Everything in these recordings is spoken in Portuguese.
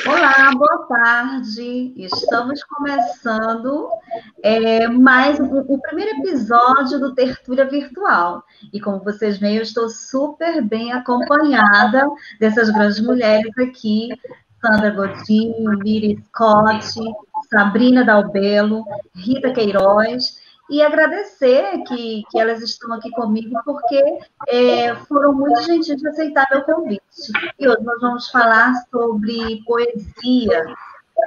Olá, boa tarde. Estamos começando mais o primeiro episódio do Tertúlia Virtual. E como vocês veem, eu estou super bem acompanhada dessas grandes mulheres aqui, Sandra Godinho, Miri Scott, Sabrina Dalbello, Rita Queiroz, e agradecer que elas estão aqui comigo, porque foram muito gentis de aceitar meu convite. E hoje nós vamos falar sobre poesia.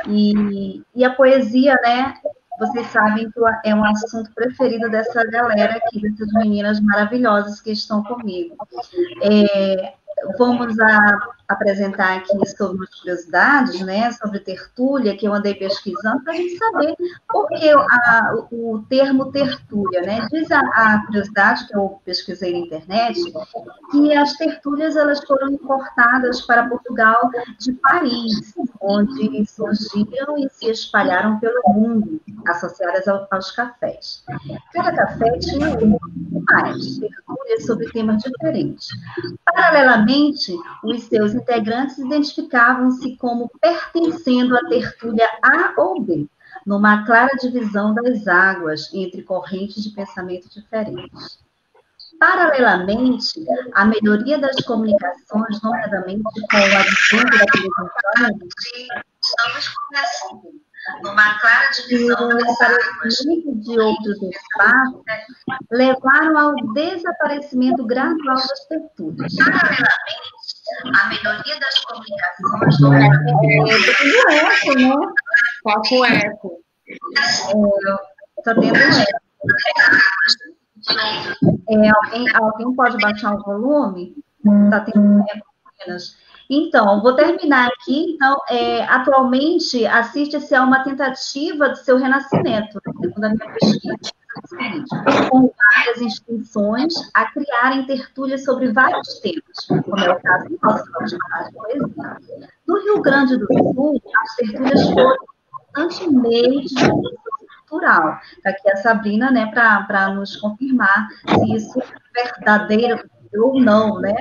E a poesia, né? Vocês sabem que é um assunto preferido dessa galera aqui, dessas meninas maravilhosas que estão comigo. Vamos apresentar aqui sobre umas curiosidades, né, sobre tertúlia, que eu andei pesquisando, para a gente saber por que o termo tertúlia, né? Diz a curiosidade que eu pesquisei na internet, que as tertúlias elas foram importadas para Portugal de Paris, onde surgiram e se espalharam pelo mundo, associadas aos cafés. Cada café tinha mais tertúlias sobre temas diferentes. Paralelamente, os seus integrantes identificavam-se como pertencendo à tertúlia A ou B, numa clara divisão das águas entre correntes de pensamento diferentes. Paralelamente, a melhoria das comunicações, nomeadamente com o advento da televisão, estamos começando numa clara divisão das águas de outros espaços, levaram ao desaparecimento gradual das tertúlias. Paralelamente, a melhoria das comunicações... Tudo eco, né? Qual o eco? Está tendo eco. Alguém pode baixar o volume? Está tendo eco apenas. Então, vou terminar aqui. Então, atualmente, assiste-se a uma tentativa do seu renascimento, segundo a minha pesquisa. Com várias instituições a criarem tertúlias sobre vários temas, como é o caso do nosso, vamos falar de poesia. No Rio Grande do Sul, as tertúlias foram bastante meio de cultural. Está aqui a Sabrina, né, para nos confirmar se isso é verdadeiro ou não, né?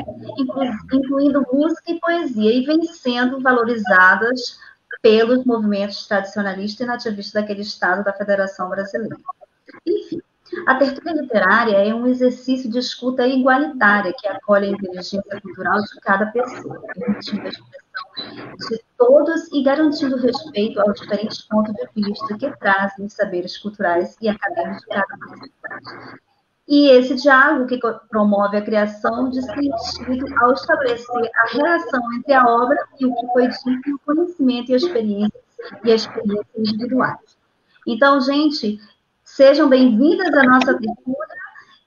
Incluindo música e poesia, e vem sendo valorizadas pelos movimentos tradicionalistas e nativistas daquele estado da Federação Brasileira. Enfim, a tertúlia literária é um exercício de escuta igualitária que acolhe a inteligência cultural de cada pessoa, permitindo a expressão de todos e garantindo respeito aos diferentes pontos de vista que trazem os saberes culturais e acadêmicos de cada participante. E esse diálogo que promove a criação de sentido ao estabelecer a relação entre a obra e o que foi dito, o conhecimento e as experiências individuais. Então, gente, sejam bem-vindas à nossa tertúlia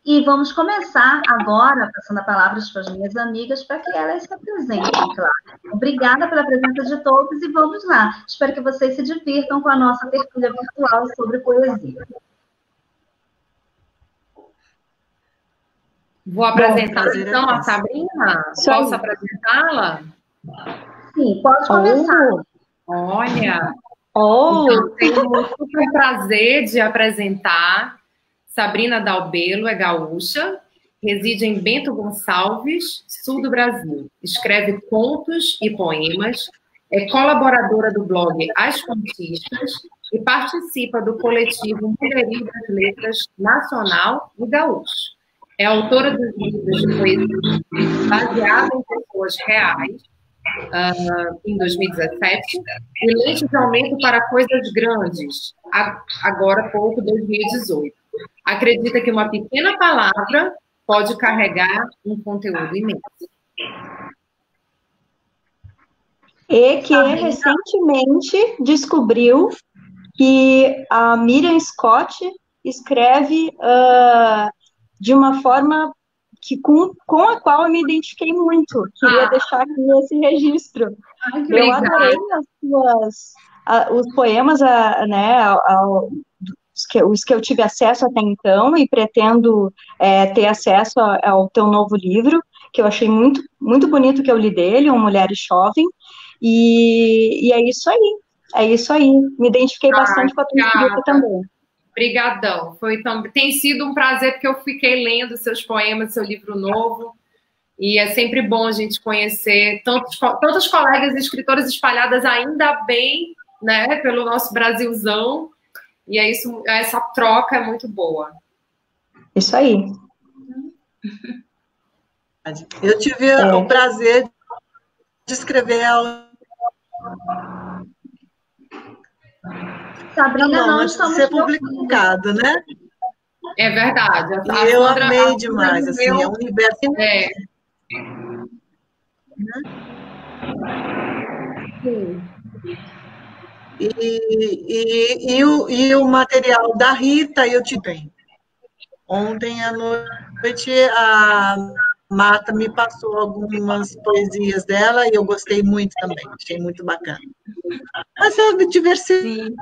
e vamos começar agora, passando a palavra para as minhas amigas, para que elas se apresentem, claro. Obrigada pela presença de todos e vamos lá. Espero que vocês se divirtam com a nossa tertúlia virtual sobre poesia. Vou apresentar, então, a Sabrina? Posso apresentá-la? Sim, pode começar. Olha... Então, tenho um super prazer de apresentar Sabrina Dalbello, é gaúcha, reside em Bento Gonçalves, sul do Brasil. Escreve contos e poemas, é colaboradora do blog As Contistas e participa do coletivo Mulherio das Letras Nacional e Gaúcho. É autora dos livros de poesia baseada em pessoas reais, em 2017, e Lentes de Aumento para Coisas Grandes, agora pouco, 2018. Acredita que uma pequena palavra pode carregar um conteúdo imenso. E que recentemente descobriu que a Miriam Scott escreve de uma forma com a qual eu me identifiquei muito. Queria deixar aqui esse registro. Eu adorei os poemas, né, os que eu tive acesso até então, e pretendo ter acesso ao teu novo livro, que eu achei muito, muito bonito, que eu li dele, Uma Mulher Jovem, e é isso aí. Me identifiquei bastante com a tua escrita também. Obrigadão. Tem sido um prazer, porque eu fiquei lendo seus poemas, seu livro novo, E é sempre bom a gente conhecer tantos colegas escritores espalhadas ainda bem, né, pelo nosso Brasilzão. E é isso, essa troca é muito boa. Isso aí. Eu tive o prazer de escrever ela. Sabrina, não antes de ser publicado, né? É verdade. E eu amei demais, assim, é um universo. Sim. E o material da Rita eu te tenho. Ontem à noite a Marta me passou algumas poesias dela e eu gostei muito também, achei muito bacana. Mas é diversidade.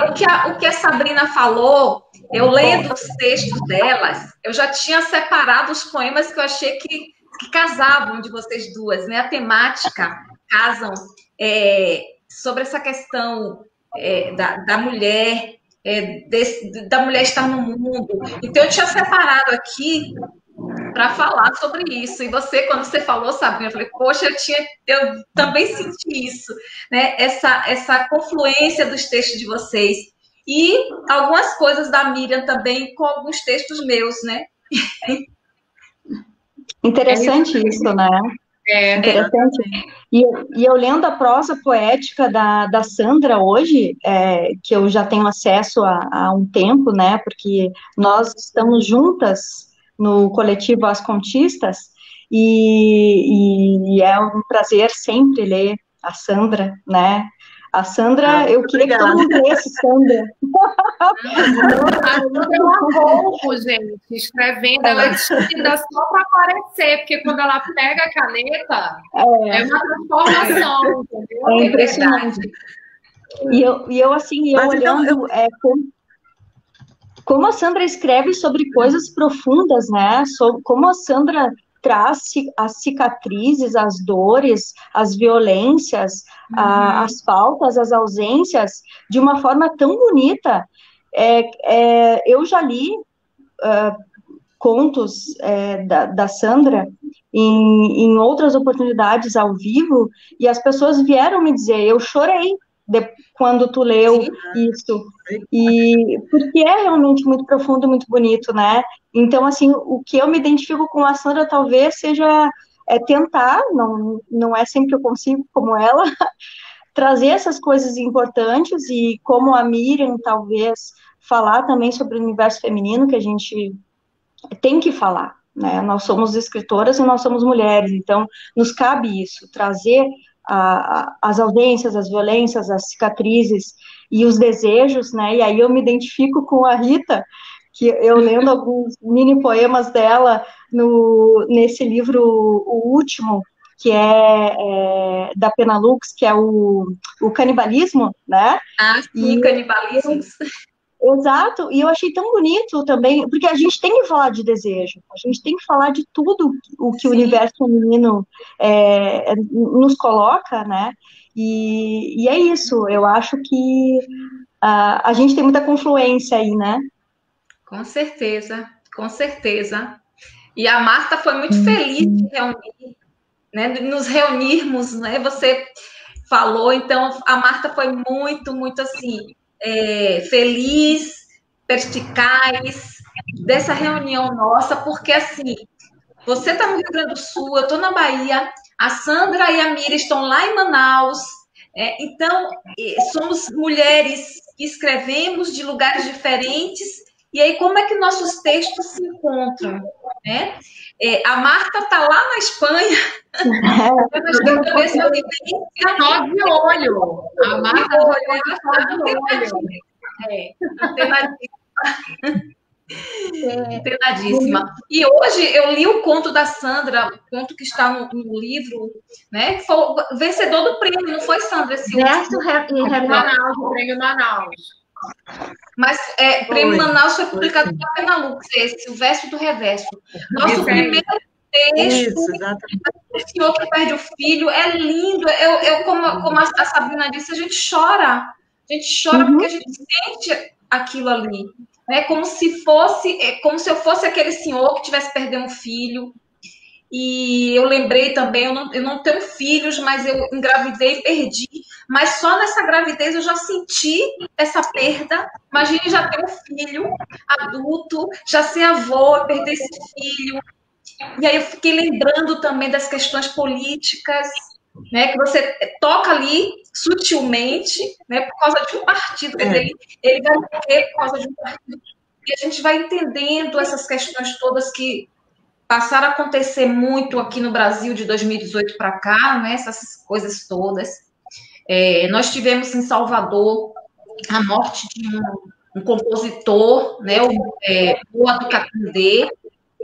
O que a Sabrina falou, eu lendo os textos delas, eu já tinha separado os poemas que eu achei que casavam de vocês duas, né? A temática casam sobre essa questão da mulher, da mulher estar no mundo. Então, eu tinha separado aqui para falar sobre isso. E você, quando você falou, Sabrina, eu falei, poxa, eu também senti isso, né? Essa confluência dos textos de vocês. E algumas coisas da Miriam também com alguns textos meus, né? Interessante isso, né? Interessante. E eu lendo a prosa poética da Sandra hoje, que eu já tenho acesso há um tempo, né? Porque nós estamos juntas no coletivo As Contistas, e é um prazer sempre ler a Sandra, né? A Sandra, eu queria que todo mundo lesse Sandra. A Sandra é uma roupa, gente, escrevendo, ela é tímida só para aparecer, porque quando ela pega a caneta, é uma transformação, entendeu? É impressionante. E eu assim, olhando... Como a Sandra escreve sobre coisas profundas, né? Como a Sandra traz as cicatrizes, as dores, as violências, as faltas, as ausências, de uma forma tão bonita. Eu já li contos da Sandra em outras oportunidades ao vivo, e as pessoas vieram me dizer, eu chorei quando tu leu isso, e porque é realmente muito profundo, muito bonito, né? Então, assim, o que eu me identifico com a Sandra talvez seja tentar, não é sempre que eu consigo, como ela, trazer essas coisas importantes, e como a Miriam, talvez, falar também sobre o universo feminino, que a gente tem que falar, né? Nós somos escritoras e nós somos mulheres, então nos cabe isso, trazer as ausências, as violências, as cicatrizes e os desejos, né? E aí eu me identifico com a Rita, que eu lendo alguns mini poemas dela nesse livro, o último, que é da Penalux, que é o canibalismo, né? Sim, canibalismo. Exato, e eu achei tão bonito também, porque a gente tem que falar de desejo, a gente tem que falar de tudo o que o universo feminino nos coloca, né? E é isso, eu acho que a gente tem muita confluência aí, né? Com certeza, com certeza. E a Marta foi muito feliz de reunir, né? De nos reunirmos, né? Você falou, então a Marta foi muito, muito assim. Feliz, perspicaz dessa reunião nossa, porque assim, você está no Rio Grande do Sul, eu estou na Bahia, a Sandra e a Mira estão lá em Manaus, então somos mulheres que escrevemos de lugares diferentes, e aí como é que nossos textos se encontram, né? A Marta está lá na Espanha, só de olho. A Marta só de olho. Antenadíssima. E hoje eu li o conto da Sandra, o conto que está no livro, né? Foi o vencedor do prêmio, não foi, Sandra? Esse Verso e Manaus, o prêmio Manaus. Mas prêmio Manaus foi publicado pela Penalux, o verso do reverso. Nosso primeiro texto, o senhor que perde o filho, é lindo. Como a Sabrina disse, a gente chora porque a gente sente aquilo ali. né? Como se eu fosse aquele senhor que estivesse perdendo um filho. E eu lembrei também, eu não tenho filhos, mas eu engravidei e perdi. Mas só nessa gravidez eu já senti essa perda. Imagine já ter um filho adulto, já ser avó, perder esse filho. E aí eu fiquei lembrando também das questões políticas, né, que você toca ali sutilmente, né, por causa de um partido. Quer dizer, ele vai morrer por causa de um partido. E a gente vai entendendo essas questões todas que passaram a acontecer muito aqui no Brasil de 2018 para cá, né, essas coisas todas. Nós tivemos em Salvador a morte de um compositor, né, o Boa do Catundê,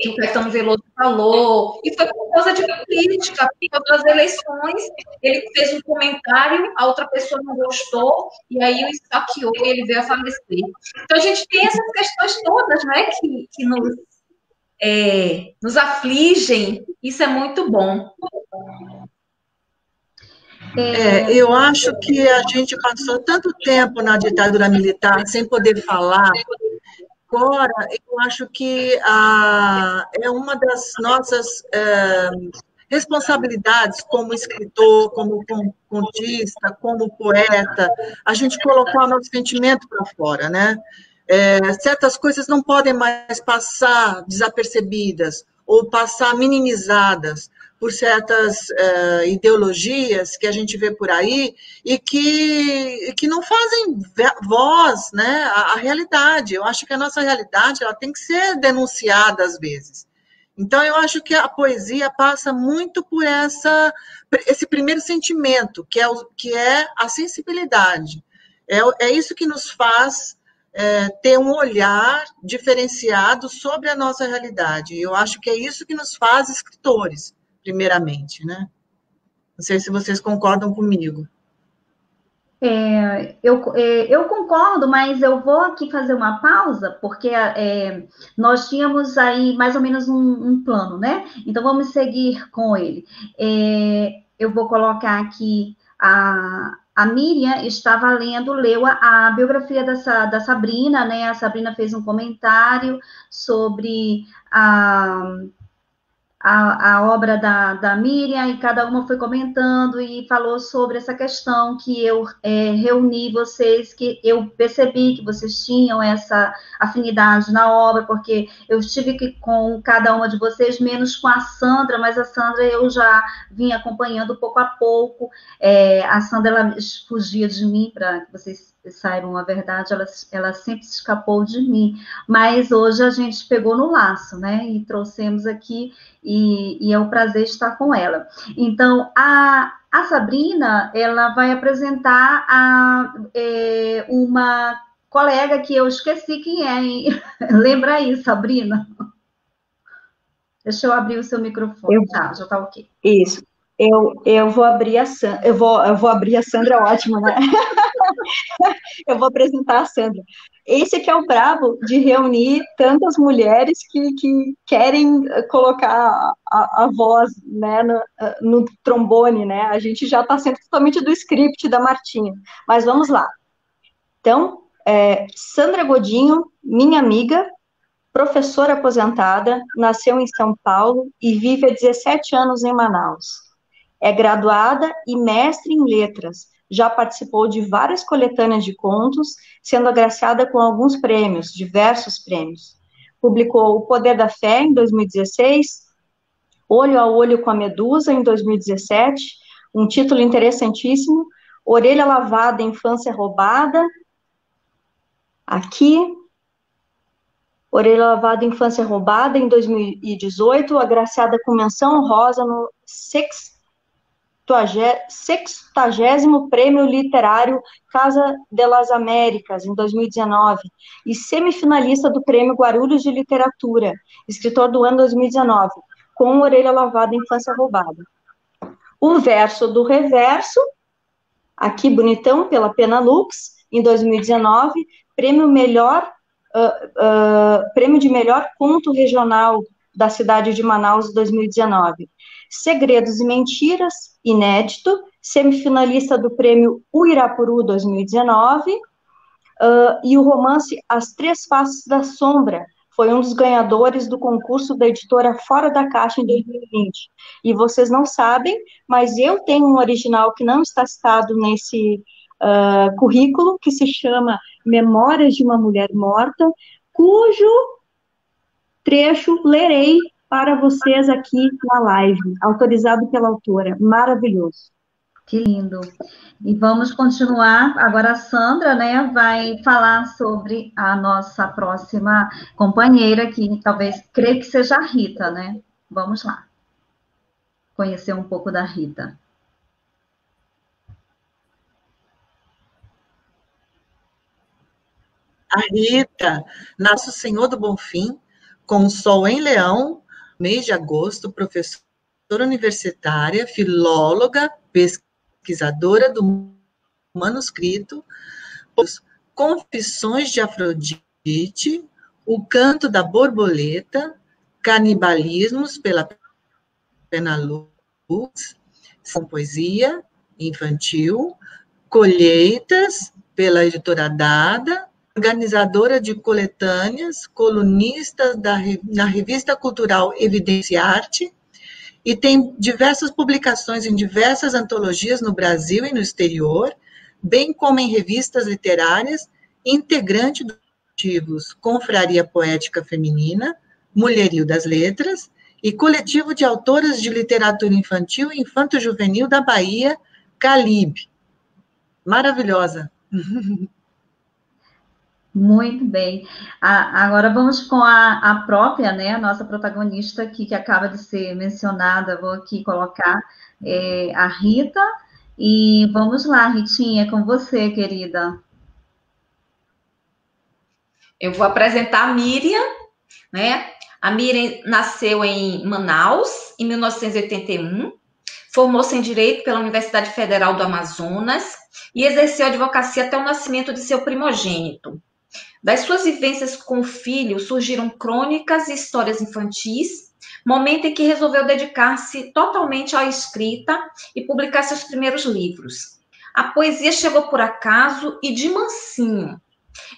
que o Caetano Veloso falou, e foi por causa de política, por causa das eleições. Ele fez um comentário, a outra pessoa não gostou, e aí o esfaqueou e ele veio a falecer. Então, a gente tem essas questões todas, né, que nos afligem. Isso é muito bom. Eu acho que a gente passou tanto tempo na ditadura militar sem poder falar. Agora, eu acho que é uma das nossas responsabilidades como escritor, como contista, como poeta, a gente colocar o nosso sentimento para fora, né? Certas coisas não podem mais passar desapercebidas ou passar minimizadas por certas ideologias que a gente vê por aí e que não fazem voz, né, à realidade. Eu acho que a nossa realidade ela tem que ser denunciada às vezes. Então, eu acho que a poesia passa muito por esse primeiro sentimento, que é a sensibilidade. É isso que nos faz ter um olhar diferenciado sobre a nossa realidade. Eu acho que é isso que nos faz escritores, primeiramente, né? Não sei se vocês concordam comigo. Eu concordo, mas eu vou aqui fazer uma pausa, porque nós tínhamos aí mais ou menos um plano, né? Então, vamos seguir com ele. Eu vou colocar aqui a Miriam leu a biografia da Sabrina, né? A Sabrina fez um comentário sobre a obra da Miriam, e cada uma foi comentando e falou sobre essa questão que eu reuni vocês, que eu percebi que vocês tinham essa afinidade na obra, porque eu estive com cada uma de vocês, menos com a Sandra, mas a Sandra eu já vim acompanhando pouco a pouco. A Sandra, ela fugia de mim, para que vocês saibam a verdade, ela sempre se escapou de mim, mas hoje a gente pegou no laço, né, e trouxemos aqui, e é um prazer estar com ela. Então, a Sabrina, ela vai apresentar uma colega que eu esqueci quem é, hein? Lembra aí, Sabrina? Deixa eu abrir o seu microfone. Já está ok. Isso. Eu vou abrir a Sandra. Eu vou abrir a Sandra, é ótimo, né? Eu vou apresentar a Sandra. Esse que é o brabo de reunir tantas mulheres que querem colocar a voz, né, no trombone, né? A gente já está sendo totalmente do script da Martinha. Mas vamos lá. Então, Sandra Godinho, minha amiga, professora aposentada, nasceu em São Paulo e vive há 17 anos em Manaus. É graduada e mestre em letras. Já participou de várias coletâneas de contos, sendo agraciada com alguns prêmios, diversos prêmios. Publicou O Poder da Fé, em 2016, Olho a Olho com a Medusa, em 2017, um título interessantíssimo, Orelha Lavada, Infância Roubada, aqui, Orelha Lavada, Infância Roubada, em 2018, agraciada com menção honrosa no 60º Prêmio Literário Casa de las Américas, em 2019, e semifinalista do Prêmio Guarulhos de Literatura, escritor do ano 2019, com Orelha Lavada, Infância Roubada. O Verso do Reverso, aqui bonitão, pela Penalux, em 2019, Prêmio de Melhor Conto Regional da cidade de Manaus, 2019. Segredos e Mentiras, inédito, semifinalista do Prêmio Uirapuru 2019, e o romance As Três Faces da Sombra foi um dos ganhadores do concurso da editora Fora da Caixa em 2020. E vocês não sabem, mas eu tenho um original que não está citado nesse currículo, que se chama Memórias de uma Mulher Morta, cujo trecho lerei para vocês aqui na live, autorizado pela autora. Maravilhoso. Que lindo. E vamos continuar. Agora a Sandra, né, vai falar sobre a nossa próxima companheira, que talvez, creio que seja a Rita, né? Vamos lá. Conhecer um pouco da Rita. A Rita, Nosso Senhor do Bonfim, com o Sol em Leão, mês de agosto, professora universitária, filóloga, pesquisadora do manuscrito, Confissões de Afrodite, O Canto da Borboleta, Canibalismos pela Penalux, com poesia infantil, Colheitas pela editora Dada, organizadora de coletâneas, colunista na revista cultural Evidência e Arte, e tem diversas publicações em diversas antologias no Brasil e no exterior, bem como em revistas literárias, integrante dos coletivos Confraria Poética Feminina, Mulherio das Letras, e coletivo de autoras de literatura infantil e infanto-juvenil da Bahia, Calibe. Maravilhosa. Muito bem. Agora vamos com a própria, né, a nossa protagonista aqui, que acaba de ser mencionada. Vou aqui colocar a Rita. E vamos lá, Ritinha, com você, querida. Eu vou apresentar a Miriam, né? A Miriam nasceu em Manaus, em 1981, formou-se em Direito pela Universidade Federal do Amazonas e exerceu a advocacia até o nascimento de seu primogênito. Das suas vivências com o filho surgiram crônicas e histórias infantis, momento em que resolveu dedicar-se totalmente à escrita e publicar seus primeiros livros. A poesia chegou por acaso e de mansinho.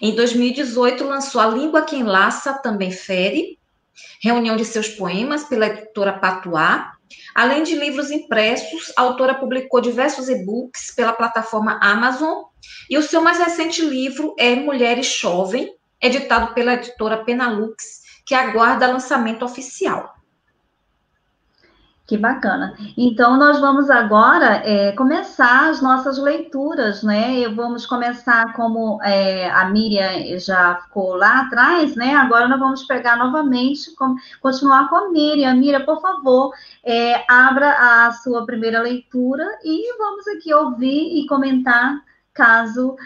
Em 2018, lançou A Língua que Enlaça, Também Fere, reunião de seus poemas pela editora Patuá. Além de livros impressos, a autora publicou diversos e-books pela plataforma Amazon, e o seu mais recente livro é Mulheres Chovem, editado pela editora Penalux, que aguarda lançamento oficial. Que bacana. Então, nós vamos agora começar as nossas leituras, né? E vamos começar como a Miriam já ficou lá atrás, né? Agora nós vamos pegar novamente, continuar com a Miriam. Miriam, por favor, abra a sua primeira leitura e vamos aqui ouvir e comentar, caso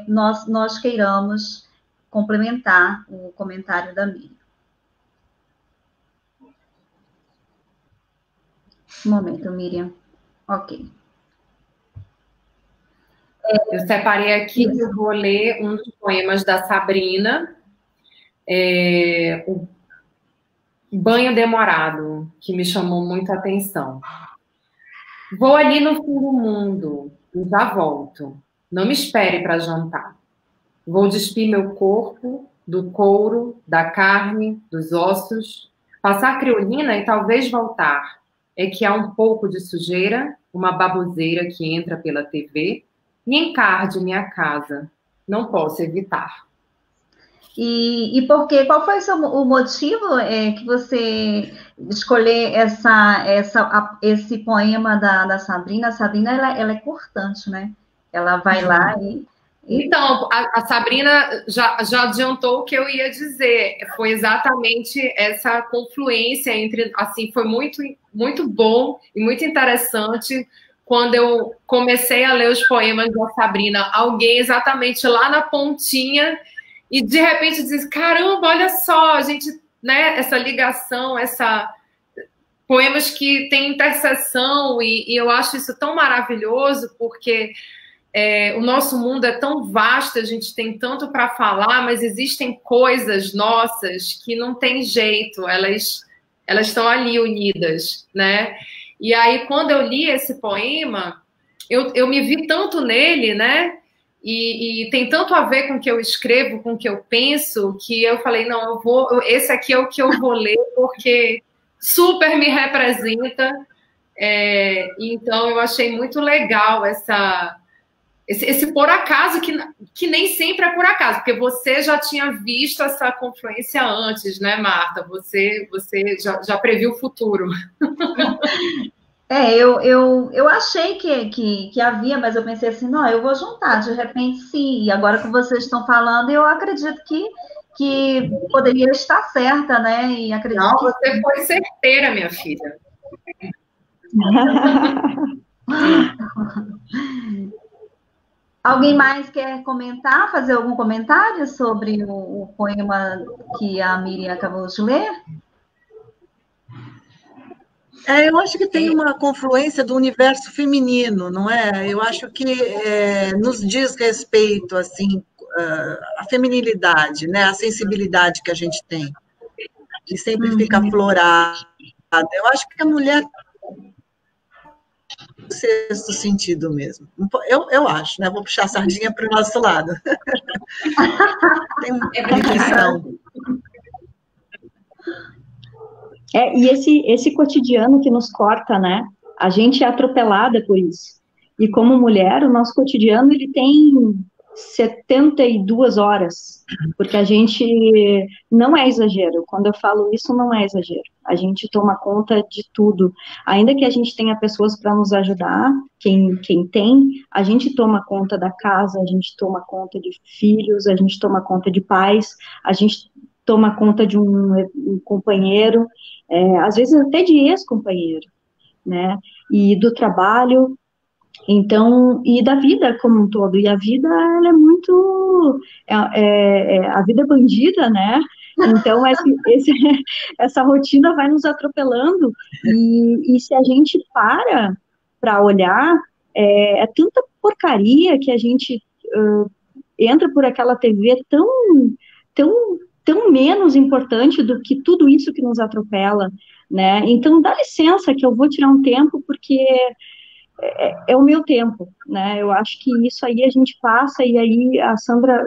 nós queiramos complementar o comentário da Miriam. Um momento, Miriam. Ok. Eu separei aqui, eu vou ler um dos poemas da Sabrina, O Banho Demorado, que me chamou muito a atenção. Vou ali no fim do mundo e já volto. Não me espere para jantar. Vou despir meu corpo do couro, da carne, dos ossos, passar criolina e talvez voltar. É que há um pouco de sujeira, uma baboseira que entra pela TV e encarde minha casa. Não posso evitar. E por quê? Qual foi o motivo que você escolher esse poema da Sabrina? A Sabrina, ela é cortante, né? Ela vai lá e... Então, a Sabrina já adiantou o que eu ia dizer. Foi exatamente essa confluência entre, assim, foi muito, muito bom e muito interessante quando eu comecei a ler os poemas da Sabrina. Alguém exatamente lá na pontinha e de repente diz, caramba, olha só, a gente, né, essa ligação, poemas que têm interseção e eu acho isso tão maravilhoso porque o nosso mundo é tão vasto, a gente tem tanto para falar, mas existem coisas nossas que não tem jeito, elas estão ali unidas, né? E aí, quando eu li esse poema, eu me vi tanto nele, né? e tem tanto a ver com o que eu escrevo, com o que eu penso, que eu falei, não, esse aqui é o que eu vou ler, porque super me representa. Então, eu achei muito legal esse por acaso, que nem sempre é por acaso, porque você já tinha visto essa confluência antes, né, Marta? Você já previu o futuro. Eu achei que havia, mas eu pensei assim, não, eu vou juntar, de repente sim. E agora que vocês estão falando, eu acredito que poderia estar certa, né? E acredito não, que você foi certeira, minha filha. Alguém mais quer comentar, fazer algum comentário sobre o poema que a Miriam acabou de ler? Eu acho que tem uma confluência do universo feminino, não é? Eu acho que nos diz respeito, assim, a feminilidade, né? A sensibilidade que a gente tem, de sempre ficar aflorada. Eu acho que a mulher no sexto sentido mesmo. Eu acho, né? Vou puxar a sardinha para o nosso lado. Tem uma questão. E esse cotidiano que nos corta, né? A gente é atropelada por isso. E como mulher, o nosso cotidiano, ele tem 72 horas, porque a gente, não é exagero, quando eu falo isso, não é exagero. A gente toma conta de tudo. Ainda que a gente tenha pessoas para nos ajudar, quem tem, a gente toma conta da casa, a gente toma conta de filhos, a gente toma conta de pais, a gente toma conta de um companheiro, às vezes até de ex-companheiro, né, e do trabalho, então, e da vida como um todo, e a vida, ela é muito, a vida é bandida, né, então essa rotina vai nos atropelando, e se a gente para olhar, é tanta porcaria que a gente entra por aquela TV tão menos importante do que tudo isso que nos atropela, né? Então, dá licença que eu vou tirar um tempo, porque é o meu tempo, né? Eu acho que isso aí a gente passa, e aí a Sandra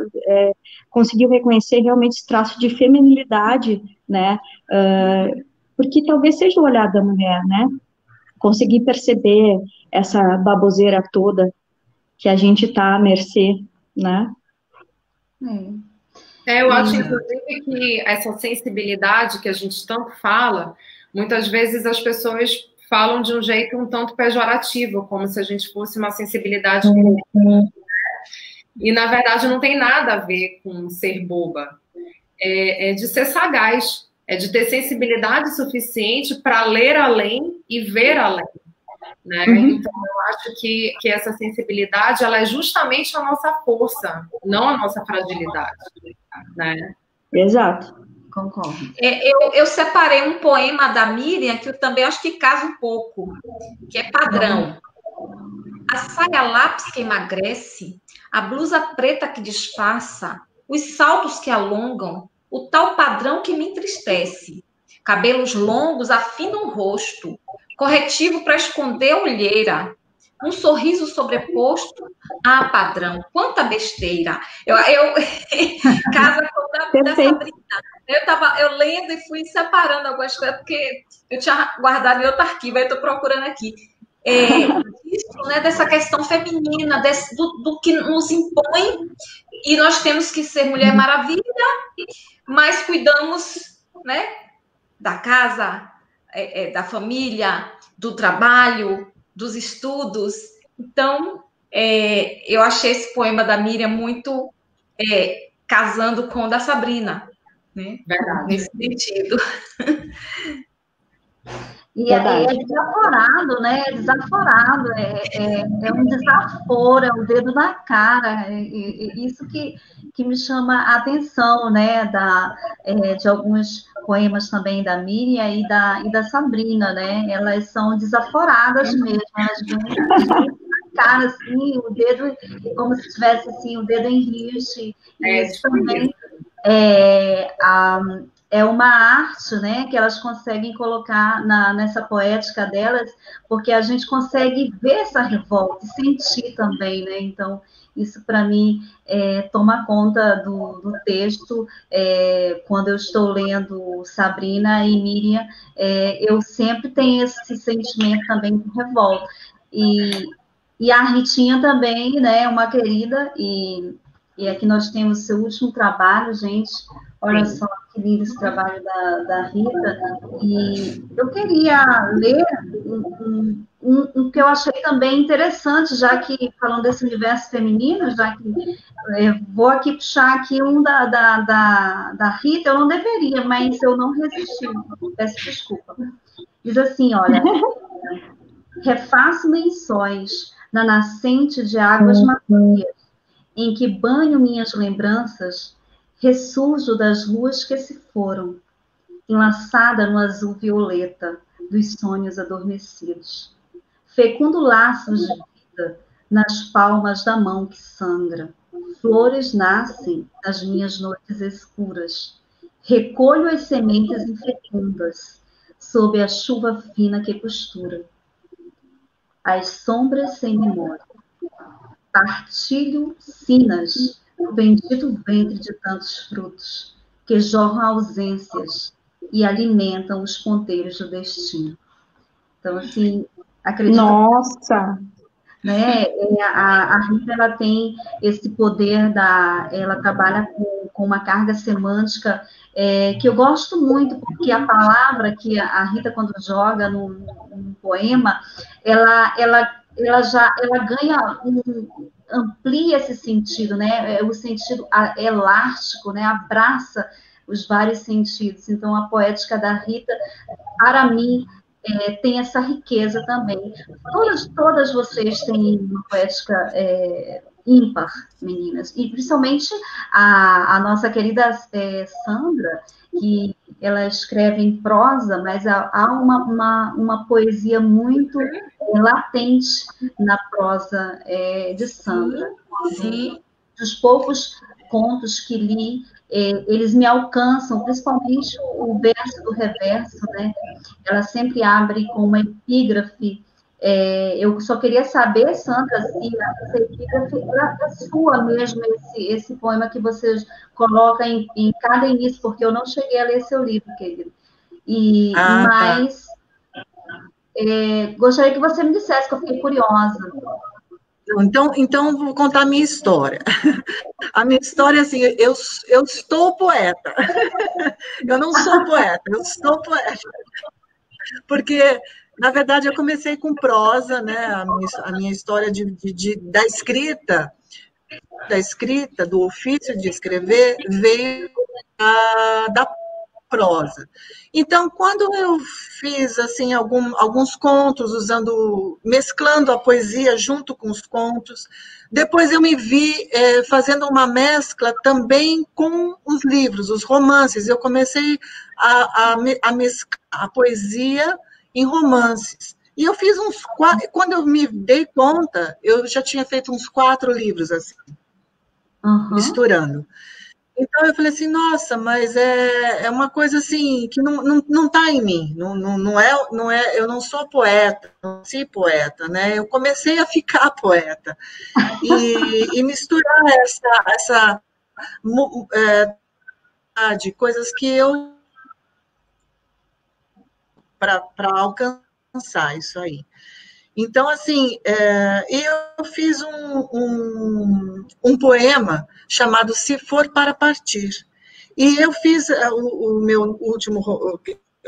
conseguiu reconhecer realmente esse traço de feminilidade, né? Porque talvez seja o olhar da mulher, né? Conseguir perceber essa baboseira toda que a gente está à mercê, né? Eu acho, inclusive, que essa sensibilidade que a gente tanto fala, muitas vezes as pessoas falam de um jeito um tanto pejorativo, como se a gente fosse uma sensibilidade e, na verdade, não tem nada a ver com ser boba. É de ser sagaz, é de ter sensibilidade suficiente para ler além e ver além. Né? Então, eu acho que essa sensibilidade, ela é justamente a nossa força, não a nossa fragilidade. Né? Exato. Concordo. Eu separei um poema da Miriam, que eu também acho que casa um pouco, que é padrão. A saia lápis que emagrece, a blusa preta que disfarça, os saltos que alongam, o tal padrão que me entristece. Cabelos longos afinam o rosto, corretivo para esconder a olheira, um sorriso sobreposto. Ah, padrão, quanta besteira. Casa toda da Sabrina. Eu lendo e fui separando algumas coisas, porque eu tinha guardado em outro arquivo, aí eu estou procurando aqui. Isso, né, dessa questão feminina, do que nos impõe, e nós temos que ser Mulher Maravilha, mas cuidamos, né, da casa, da família, do trabalho, dos estudos. Então, eu achei esse poema da Miriam muito casando com o da Sabrina, né? Verdade. Nesse sentido. E é desaforado, né? É desaforado, é um desaforo, é o dedo na cara. Isso que me chama a atenção, né? De alguns poemas também da Miriam e da Sabrina, né? Elas são desaforadas mesmo, elas vêm na cara, assim, o dedo, como se tivesse assim, o dedo em rios. E isso também é uma arte, né, que elas conseguem colocar nessa poética delas, porque a gente consegue ver essa revolta e sentir também, né? Então, isso para mim toma conta do texto. Quando eu estou lendo Sabrina e Miriam, eu sempre tenho esse sentimento também de revolta. E a Ritinha também, né, uma querida, e aqui nós temos o seu último trabalho, gente. Olha só que lindo esse trabalho da Rita. E eu queria ler um que eu achei também interessante, já que, falando desse universo feminino, já que vou aqui puxar aqui um da Rita, eu não deveria, mas eu não resisti, peço desculpa. Diz assim, olha, refaço menções na nascente de águas macias, em que banho minhas lembranças, ressurjo das luas que se foram, enlaçada no azul violeta dos sonhos adormecidos. Fecundo laços de vida nas palmas da mão que sangra. Flores nascem nas minhas noites escuras. Recolho as sementes infecundas sob a chuva fina que costura. As sombras sem memória. Partilho sinas no bendito ventre de tantos frutos que jorram ausências e alimentam os ponteiros do destino. Então, assim, acredito... Nossa! Né? A Rita, ela tem esse poder ela trabalha com uma carga semântica que eu gosto muito, porque a palavra que a Rita, quando joga num poema, ela ganha amplia esse sentido, né? O sentido elástico, né? Abraça os vários sentidos. Então, a poética da Rita, para mim, tem essa riqueza também. Todas vocês têm uma poética ímpar, meninas, e principalmente a nossa querida Sandra, que ela escreve em prosa, mas há uma poesia muito latente na prosa de Sandra. Sim. Dos poucos contos que li, eles me alcançam, principalmente o verso do reverso, né? Ela sempre abre com uma epígrafe. Eu só queria saber, Sandra, se essa epígrafe é sua mesmo, esse poema que você coloca em cada início, porque eu não cheguei a ler seu livro, querido. Mas gostaria que você me dissesse, que eu fiquei curiosa. Então vou contar a minha história. A minha história, assim, eu estou poeta. Eu não sou poeta, eu sou poeta. Porque, na verdade, eu comecei com prosa, né? A minha história da escrita, do ofício de escrever, veio da prosa. Então, quando eu fiz assim alguns contos, mesclando a poesia junto com os contos, depois eu me vi fazendo uma mescla também com os livros, os romances. Eu comecei a mesclar a poesia em romances. E eu fiz quando eu me dei conta, eu já tinha feito uns 4 livros assim, misturando. Então, eu falei assim, nossa, mas é uma coisa assim, que não está em mim, não é, eu não sou poeta, não sou poeta, né? Eu comecei a ficar poeta, e misturar essa de coisas que eu, para alcançar isso aí. Então, assim, eu fiz um poema chamado Se For Para Partir. E eu fiz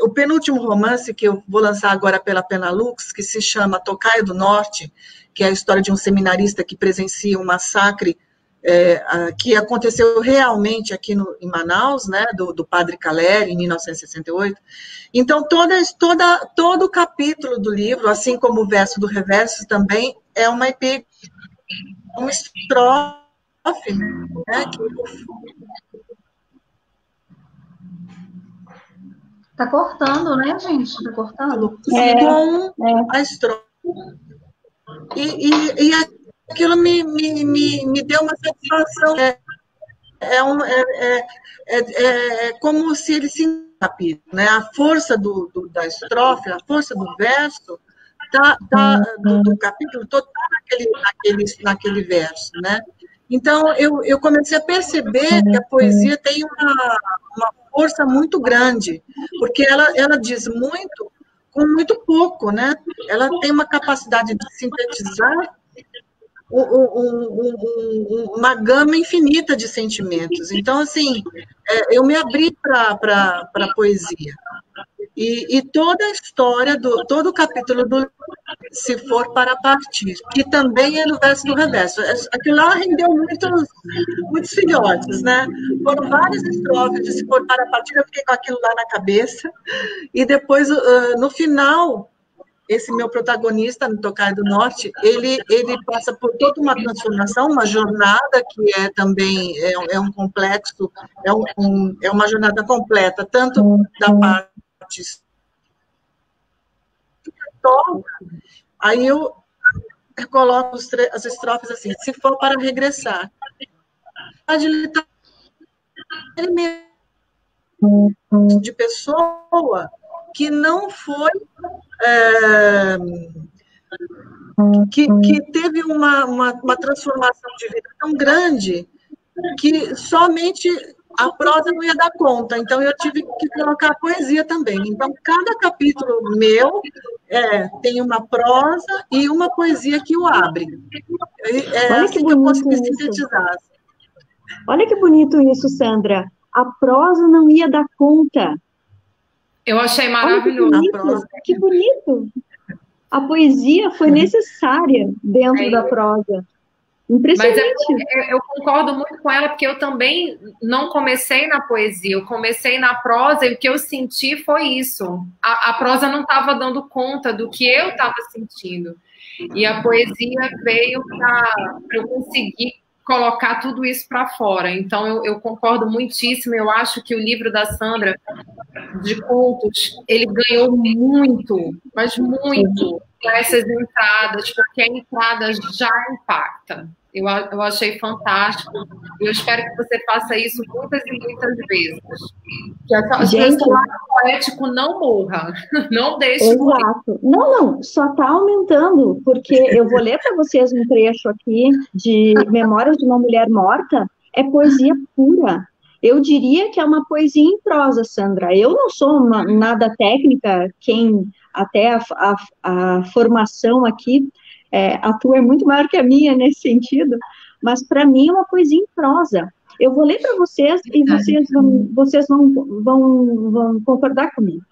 o penúltimo romance, que eu vou lançar agora pela Penalux, que se chama Tocaia do Norte, que é a história de um seminarista que presencia um massacre que aconteceu realmente aqui em Manaus, né, do padre Caleri, em 1968. Então, todo o capítulo do livro, assim como o verso do reverso, também é uma estrofe, né, Tá cortando, né, gente? Tá cortando? Com a estrofe. E aquilo me deu uma satisfação. é como se ele se capítulo, né? A força da estrofe, a força do verso do capítulo todo naquele verso, né? Então, eu comecei a perceber que a poesia tem uma força muito grande, porque ela diz muito com muito pouco, né? Ela tem uma capacidade de sintetizar uma gama infinita de sentimentos. Então, assim, eu me abri para a poesia. E toda a história, todo o capítulo do Se For Para Partir, que também é no verso do reverso. Aquilo lá rendeu muitos filhotes, né? Foram várias estrofes de Se For Para Partir, eu fiquei com aquilo lá na cabeça. E depois, no final, esse meu protagonista no Tocaia do Norte, ele passa por toda uma transformação, uma jornada que também um complexo, é uma jornada completa, tanto da parte aí eu coloco as estrofes assim, se for para regressar. De pessoa que não foi que teve uma transformação de vida tão grande que somente a prosa não ia dar conta, então eu tive que colocar a poesia também. Então, cada capítulo meu tem uma prosa e uma poesia que o abre. Olha assim que eu consegui isso. sintetizar. Olha que bonito isso, Sandra. A prosa não ia dar conta. Eu achei maravilhoso. Que bonito. A poesia foi necessária dentro da prosa. Impressionante. Mas eu concordo muito com ela, porque eu também não comecei na poesia, eu comecei na prosa e o que eu senti foi isso. A prosa não estava dando conta do que eu estava sentindo. E a poesia veio para eu conseguir colocar tudo isso para fora. Então, eu concordo muitíssimo. Eu acho que o livro da Sandra, de contos, ele ganhou muito, mas muito, com essas entradas, porque a entrada já impacta. Eu achei fantástico. Eu espero que você faça isso muitas e muitas vezes. Que esse lado poético não morra. Não deixe morrer. Exato. Não, só está aumentando, porque eu vou ler para vocês um trecho aqui de Memórias de uma Mulher Morta. É poesia pura. Eu diria que é uma poesia em prosa, Sandra. Eu não sou nada técnica, até a formação aqui atua é muito maior que a minha nesse sentido, mas para mim é uma poesia em prosa. Eu vou ler para vocês e vocês vão concordar comigo.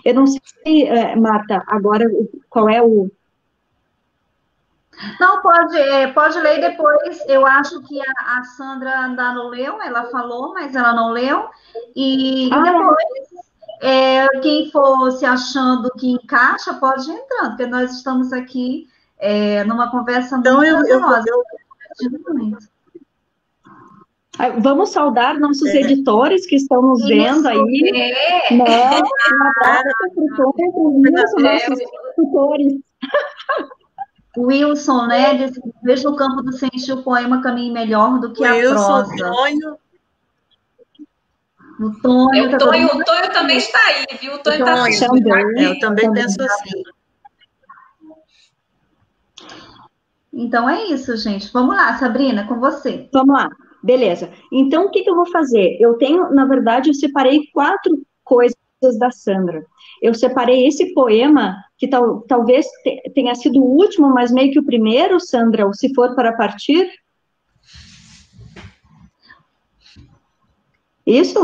Eu não sei, Marta, agora qual é o... Não, pode ler depois. Eu acho que a Sandra ainda não leu, ela falou, mas ela não leu. E depois, quem for se achando que encaixa, pode ir entrando, porque nós estamos aqui numa conversa muito prazerosa. Vamos saudar nossos editores que estão nos vendo aí. Nossos tutores. Wilson, né? Diz, vejo no campo do sentir o poema caminho melhor do que a prosa. O Tonho também está aí, viu? O Tonho está aqui. Eu também penso assim. Então é isso, gente. Vamos lá, Sabrina, com você. Vamos lá. Beleza. Então, o que eu vou fazer? Eu separei 4 coisas da Sandra. Eu separei esse poema, que talvez tenha sido o último, mas meio que o primeiro, Sandra, o Se For Para Partir. Isso?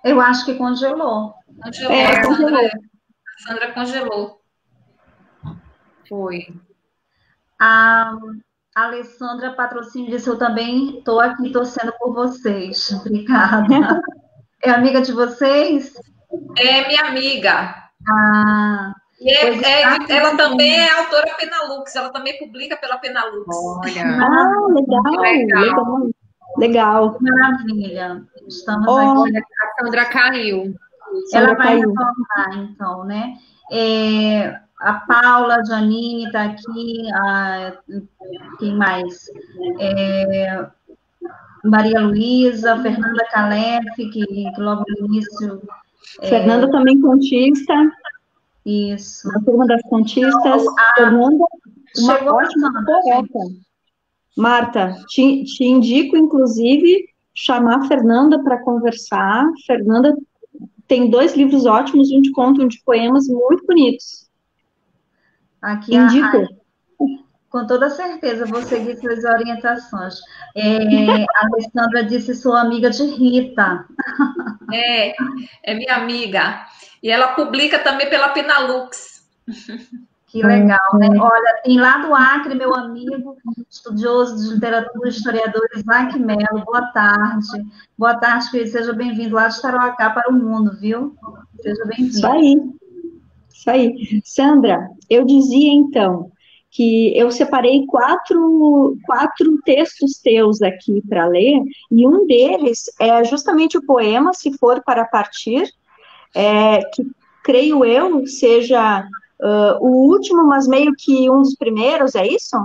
Eu acho que congelou. Congelou. A Sandra congelou. Foi. A Alessandra Patrocínio disse, eu também estou aqui torcendo por vocês. Obrigada. É amiga de vocês? É minha amiga. E ela também é autora Penalux, ela também publica pela Penalux. Olha. Legal. Maravilha. Estamos aqui. A Sandra caiu. Ela vai retornar, então, né? A Paula, a Janine está aqui. Quem mais? Maria Luísa, Fernanda Calef, que logo no início... Fernanda também contista. Isso. Na turma das contistas. Fernanda, uma ótima poeta. Marta, te indico, inclusive, chamar a Fernanda para conversar. Fernanda tem 2 livros ótimos, um de conto e um de poemas muito bonitos. Aqui, indico. Com toda certeza, vou seguir suas orientações. A Alessandra disse, sou amiga de Rita. É minha amiga. E ela publica também pela Pinalux. Que legal, né? Olha, tem lá do Acre, meu amigo, estudioso de literatura, historiador Isaac Mello. Boa tarde. Boa tarde, querido. Seja bem-vindo lá de Tarauacá para o mundo, viu? Seja bem-vindo. Isso aí. Sandra, eu dizia, então, que eu separei 4 textos teus aqui para ler, e um deles é justamente o poema Se For Para Partir, que, creio eu, seja o último, mas meio que um dos primeiros, é isso?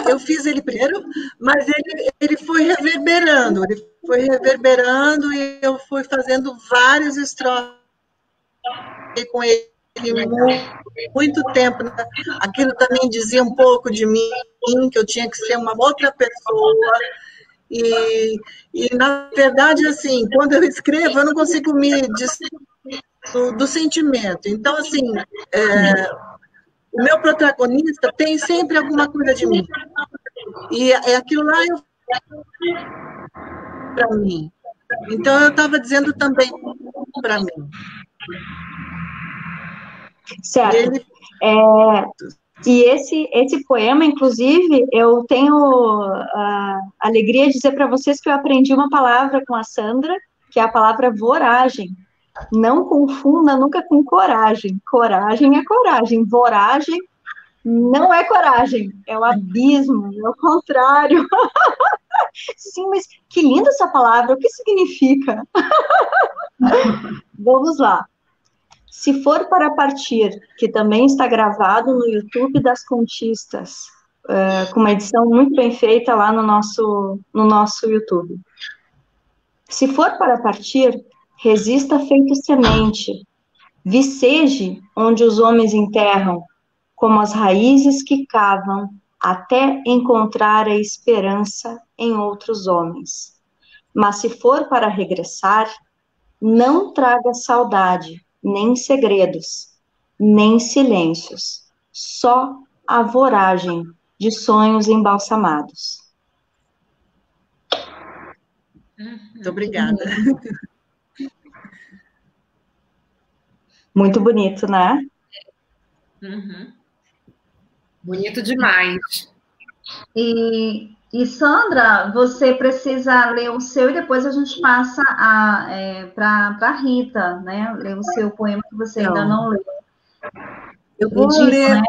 Eu fiz ele primeiro, mas ele foi reverberando, e eu fui fazendo vários estrofes com ele muito tempo. Aquilo também dizia um pouco de mim, que eu tinha que ser uma outra pessoa. E na verdade, assim, quando eu escrevo, eu não consigo me do sentimento. Então, assim, o meu protagonista tem sempre alguma coisa de mim. E aquilo lá para mim. Então, eu estava dizendo também para mim. Certo. E esse poema, inclusive, eu tenho a alegria de dizer para vocês que eu aprendi uma palavra com a Sandra, que é a palavra voragem. Não confunda nunca com coragem. Coragem é coragem. Voragem não é coragem. É o abismo, é o contrário. Sim, mas que linda essa palavra. O que significa? Vamos lá. Se For Para Partir, que também está gravado no YouTube das Contistas, com uma edição muito bem feita lá no nosso YouTube. Se for para partir, resista feito semente, viceje onde os homens enterram, como as raízes que cavam, até encontrar a esperança em outros homens. Mas se for para regressar, não traga saudade, nem segredos, nem silêncios, só a voragem de sonhos embalsamados. Muito obrigada. Muito bonito, né? Uhum. Bonito demais. E Sandra, você precisa ler o seu e depois a gente passa para a Rita, né? Ler o seu poema que você ainda não leu. Eu vou ler. Né?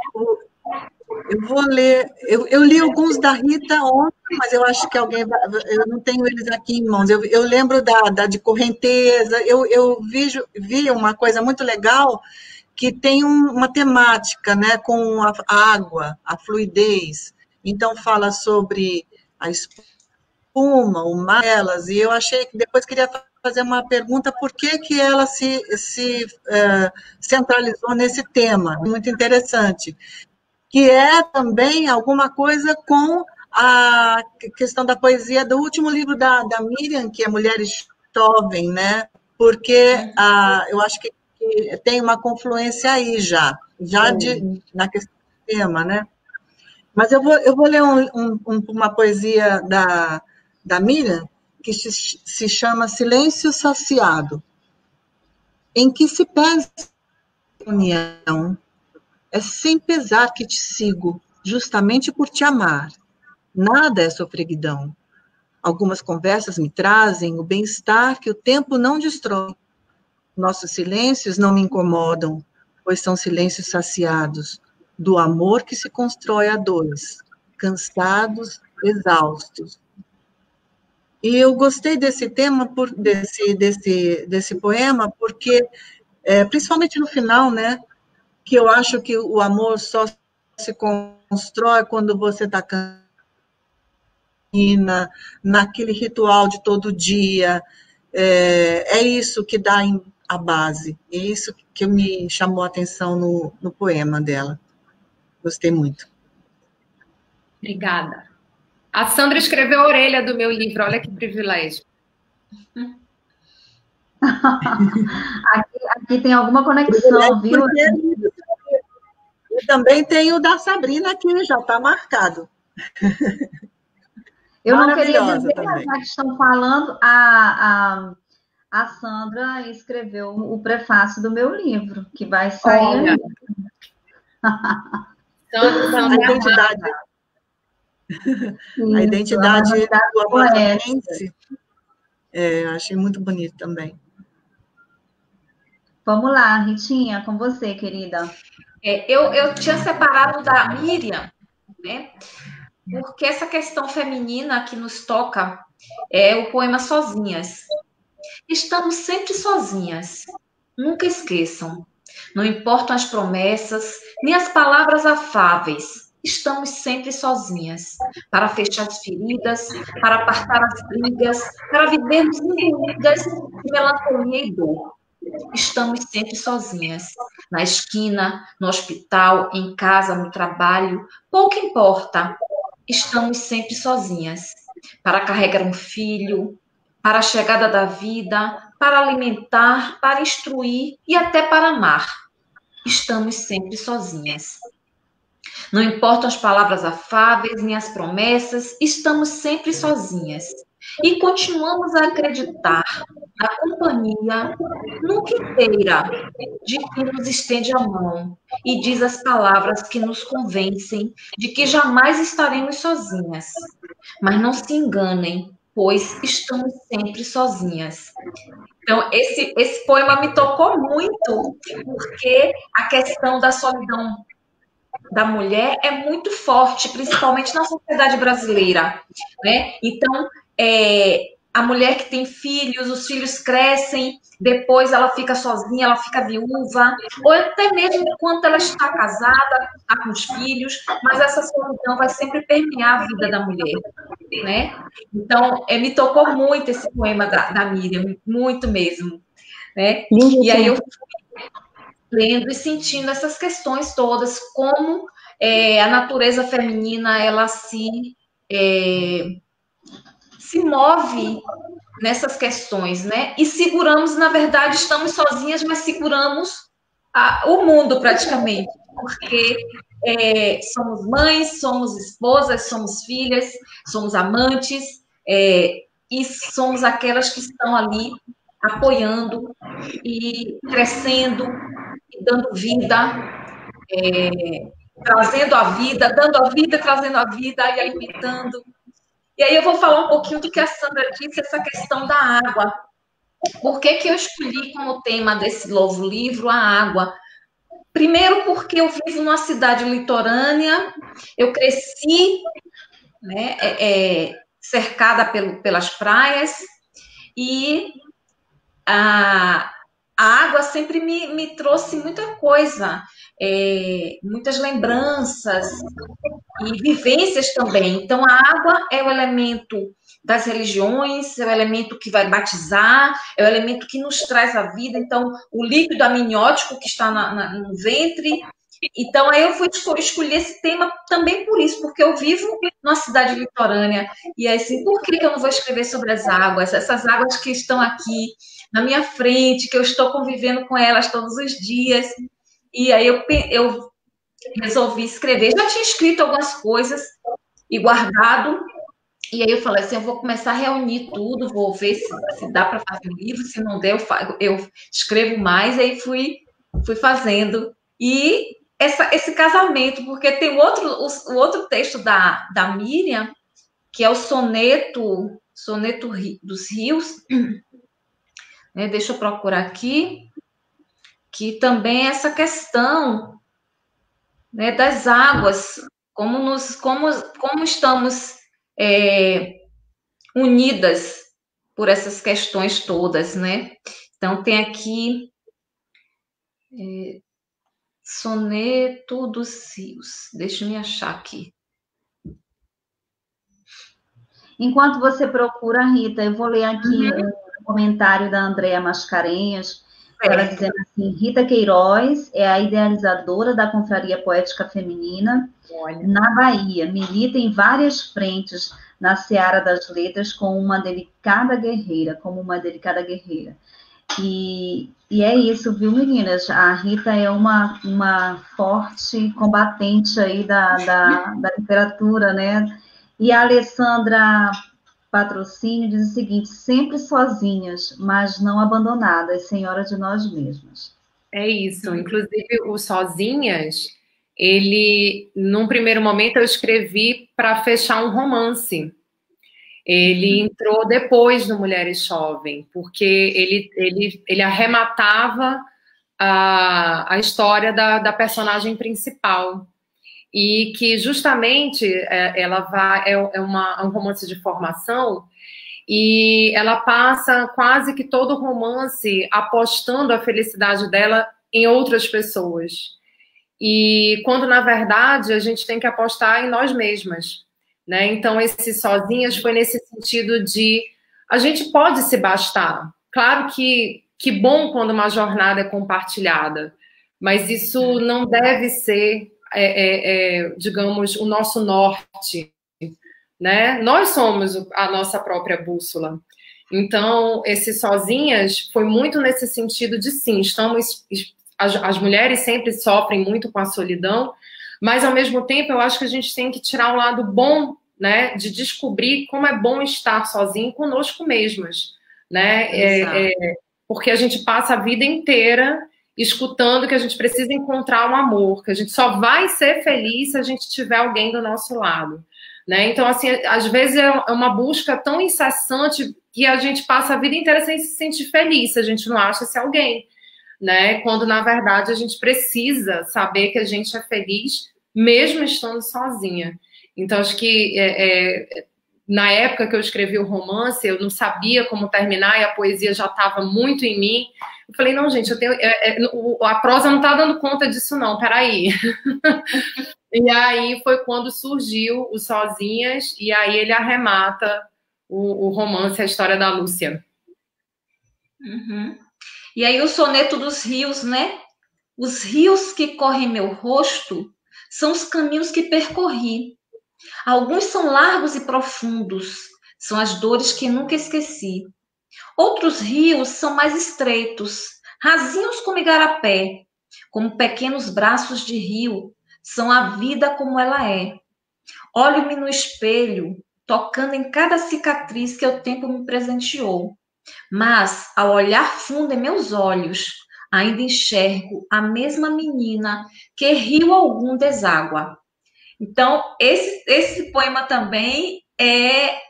Eu li alguns da Rita ontem, mas eu acho que eu não tenho eles aqui em mãos. Eu lembro da de correnteza. Eu vi uma coisa muito legal que tem uma temática, né, com a água, a fluidez. Então fala sobre a espuma, o mar, e eu achei que depois queria fazer uma pergunta, por que ela se centralizou nesse tema, muito interessante, que é também alguma coisa com a questão da poesia do último livro da Miriam, que é Mulheres Jovens, né? Porque eu acho que tem uma confluência aí já na questão do tema, né? Mas eu vou ler uma poesia da Miriam, que se chama Silêncio Saciado. Em que se pesa a união, é sem pesar que te sigo, justamente por te amar. Nada é sofreguidão. Algumas conversas me trazem o bem-estar que o tempo não destrói. Nossos silêncios não me incomodam, pois são silêncios saciados, do amor que se constrói a dois, cansados, exaustos. E eu gostei desse tema, desse poema, porque, principalmente no final, né, que eu acho que o amor só se constrói quando você está naquele ritual de todo dia. É isso que dá a base. É isso que me chamou a atenção no poema dela. Gostei muito. Obrigada. A Sandra escreveu a orelha do meu livro, olha que privilégio. Aqui tem alguma conexão, viu? E também tem o da Sabrina, que já está marcado. Eu não queria dizer, mas já que estão falando, a Sandra escreveu o prefácio do meu livro, que vai sair. A identidade do amazonense, achei muito bonito também. Vamos lá, Ritinha, com você, querida. Eu tinha separado da Miriam, né? Porque essa questão feminina que nos toca é o poema Sozinhas. Estamos sempre sozinhas. Nunca esqueçam. Não importam as promessas, nem as palavras afáveis. Estamos sempre sozinhas. Para fechar as feridas, para apartar as brigas, para vivermos imbuídas de melancolia e dor. Estamos sempre sozinhas. Na esquina, no hospital, em casa, no trabalho, pouco importa. Estamos sempre sozinhas. Para carregar um filho, para a chegada da vida, para alimentar, para instruir e até para amar. Estamos sempre sozinhas. Não importam as palavras afáveis nem as promessas, estamos sempre sozinhas. E continuamos a acreditar na companhia nunca inteira de quem nos estende a mão e diz as palavras que nos convencem de que jamais estaremos sozinhas. Mas não se enganem, pois estamos sempre sozinhas. Então, esse poema me tocou muito, porque a questão da solidão da mulher é muito forte, principalmente na sociedade brasileira, né? Então, a mulher que tem filhos, os filhos crescem, depois ela fica sozinha, ela fica viúva, ou até mesmo enquanto ela está casada, está com os filhos, mas essa solidão vai sempre permear a vida da mulher, né? Então, me tocou muito esse poema da Miriam, muito mesmo, né? E aí eu fui lendo e sentindo essas questões todas, como a natureza feminina, ela se move nessas questões, né? E seguramos, na verdade, estamos sozinhas, mas seguramos o mundo praticamente, porque somos mães, somos esposas, somos filhas, somos amantes, e somos aquelas que estão ali apoiando e crescendo, e dando vida, trazendo a vida, dando a vida, trazendo a vida e alimentando. E aí eu vou falar um pouquinho do que a Sandra disse, essa questão da água. Por que eu escolhi como tema desse novo livro a água? Primeiro porque eu vivo numa cidade litorânea, eu cresci, né, cercada pelas praias, e a água sempre me trouxe muita coisa, muitas lembranças e vivências também. Então, a água é o elemento das religiões, é o elemento que vai batizar, é o elemento que nos traz a vida. Então, o líquido amniótico que está no ventre. Então, aí eu fui escolher esse tema também por isso, porque eu vivo numa cidade litorânea. E aí, assim, por que eu não vou escrever sobre as águas? Essas águas que estão aqui na minha frente, que eu estou convivendo com elas todos os dias. E aí eu resolvi escrever. Já tinha escrito algumas coisas e guardado. E aí eu falei assim, eu vou começar a reunir tudo, vou ver se dá para fazer um livro, se não der, eu escrevo mais. Aí fui fazendo. E esse casamento, porque tem o outro texto da Miriam, que é o soneto dos rios, né? Deixa eu procurar aqui, que também é essa questão, né, das águas, como estamos unidas por essas questões todas, né? Então, tem aqui Soneto dos Rios. Deixa eu me achar aqui. Enquanto você procura, Rita, eu vou ler aqui um comentário da Andréa Mascarenhas, ela dizendo assim: Rita Queiroz é a idealizadora da Confraria Poética Feminina na Bahia, milita em várias frentes na seara das letras como uma delicada guerreira. E é isso, viu, meninas? A Rita é uma forte combatente aí da literatura, né? E a Alessandra Patrocínio diz o seguinte: sempre sozinhas, mas não abandonadas, senhora de nós mesmas. É isso. Inclusive, o Sozinhas, ele, num primeiro momento, eu escrevi para fechar um romance. Ele entrou depois do Mulheres Chovem, porque ele arrematava a história da personagem principal. E que justamente é um romance de formação, e ela passa quase que todo o romance apostando a felicidade dela em outras pessoas. E quando, na verdade, a gente tem que apostar em nós mesmas, né? Então, esse Sozinhas foi nesse sentido de a gente pode se bastar. Claro que bom quando uma jornada é compartilhada, mas isso não deve ser, digamos, o nosso norte, né? Nós somos a nossa própria bússola. Então, esse Sozinhas foi muito nesse sentido de, sim, as mulheres sempre sofrem muito com a solidão, mas, ao mesmo tempo, eu acho que a gente tem que tirar um lado bom, né, de descobrir como é bom estar sozinho conosco mesmas, né? Porque a gente passa a vida inteira escutando que a gente precisa encontrar um amor, que a gente só vai ser feliz se a gente tiver alguém do nosso lado, né? Então, assim, às vezes é uma busca tão incessante que a gente passa a vida inteira sem se sentir feliz, se a gente não acha esse alguém, né? Quando, na verdade, a gente precisa saber que a gente é feliz mesmo estando sozinha. Então, acho que na época que eu escrevi o romance, eu não sabia como terminar e a poesia já estava muito em mim. Eu falei, não, gente, a prosa não está dando conta disso, não, peraí. E aí foi quando surgiu o Sozinhas, e aí ele arremata o romance, a história da Lúcia. E aí o soneto dos rios, né? Os rios que correm meu rosto são os caminhos que percorri. Alguns são largos e profundos, são as dores que nunca esqueci. Outros rios são mais estreitos, rasinhos como igarapé, como pequenos braços de rio, são a vida como ela é. Olho-me no espelho, tocando em cada cicatriz que o tempo me presenteou. Mas, ao olhar fundo em meus olhos, ainda enxergo a mesma menina que rio algum deságua. Então, esse poema também é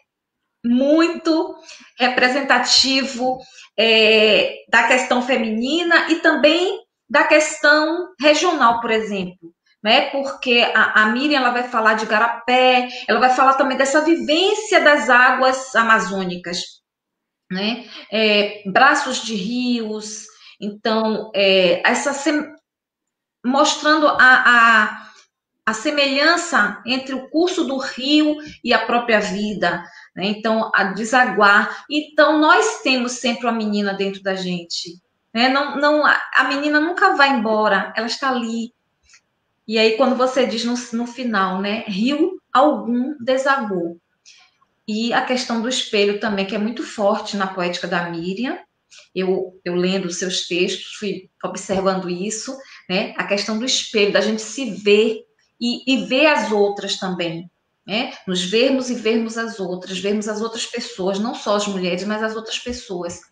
muito representativo da questão feminina e também da questão regional, por exemplo, né? Porque a Miriam ela vai falar de igarapé, ela vai falar também dessa vivência das águas amazônicas, né? Braços de rios, então mostrando a semelhança entre o curso do rio e a própria vida, né? Então, a desaguar. Então, nós temos sempre uma menina dentro da gente, né? A menina nunca vai embora, ela está ali. E aí, quando você diz no final, né? Rio algum desagou. E a questão do espelho também, que é muito forte na poética da Miriam. Eu lendo os seus textos, fui observando isso, né? A questão do espelho, da gente se ver e ver as outras também, né? Nos vermos e vermos as outras pessoas, não só as mulheres, mas as outras pessoas.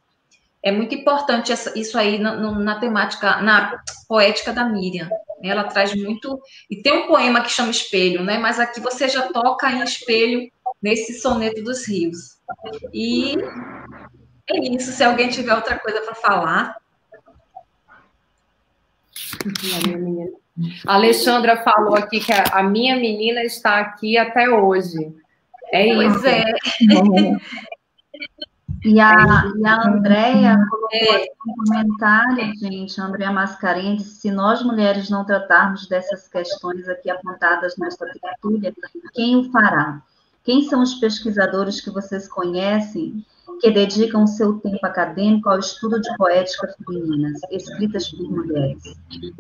É muito importante isso aí na temática, na poética da Miriam. Ela traz muito... E tem um poema que chama Espelho, né? Mas aqui você já toca em espelho nesse soneto dos rios. E é isso. Se alguém tiver outra coisa para falar... A Alexandra falou aqui que a minha menina está aqui até hoje. É isso. Pois é. E a Andréia colocou aqui um comentário, gente, a Andréia Mascarenhas, disse, se nós mulheres não tratarmos dessas questões aqui apontadas nesta tertúlia, quem o fará? Quem são os pesquisadores que vocês conhecem que dedicam seu tempo acadêmico ao estudo de poéticas femininas, escritas por mulheres?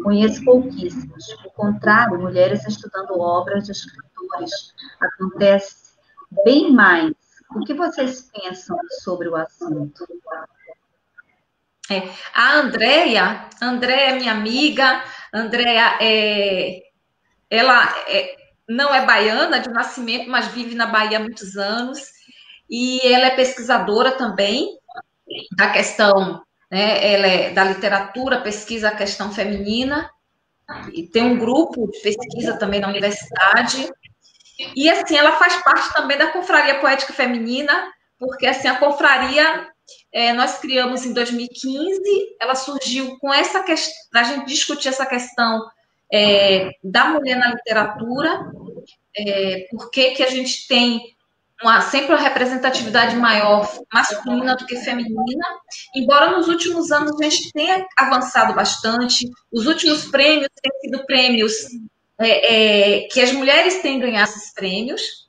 Conheço pouquíssimos. Ao contrário, mulheres estudando obras de escritores. Acontece bem mais. O que vocês pensam sobre o assunto? A Andréia é minha amiga. Andréia ela não é baiana de nascimento, mas vive na Bahia há muitos anos. E ela é pesquisadora também da questão, né, ela é da literatura, pesquisa a questão feminina, e tem um grupo de pesquisa também na universidade. E, assim, ela faz parte também da Confraria Poética Feminina, porque, assim, a confraria nós criamos em 2015, ela surgiu com essa questão, a gente discutir essa questão da mulher na literatura, por que a gente tem sempre uma representatividade maior masculina do que feminina, embora nos últimos anos a gente tenha avançado bastante, os últimos prêmios têm sido prêmios que as mulheres têm ganhado esses prêmios,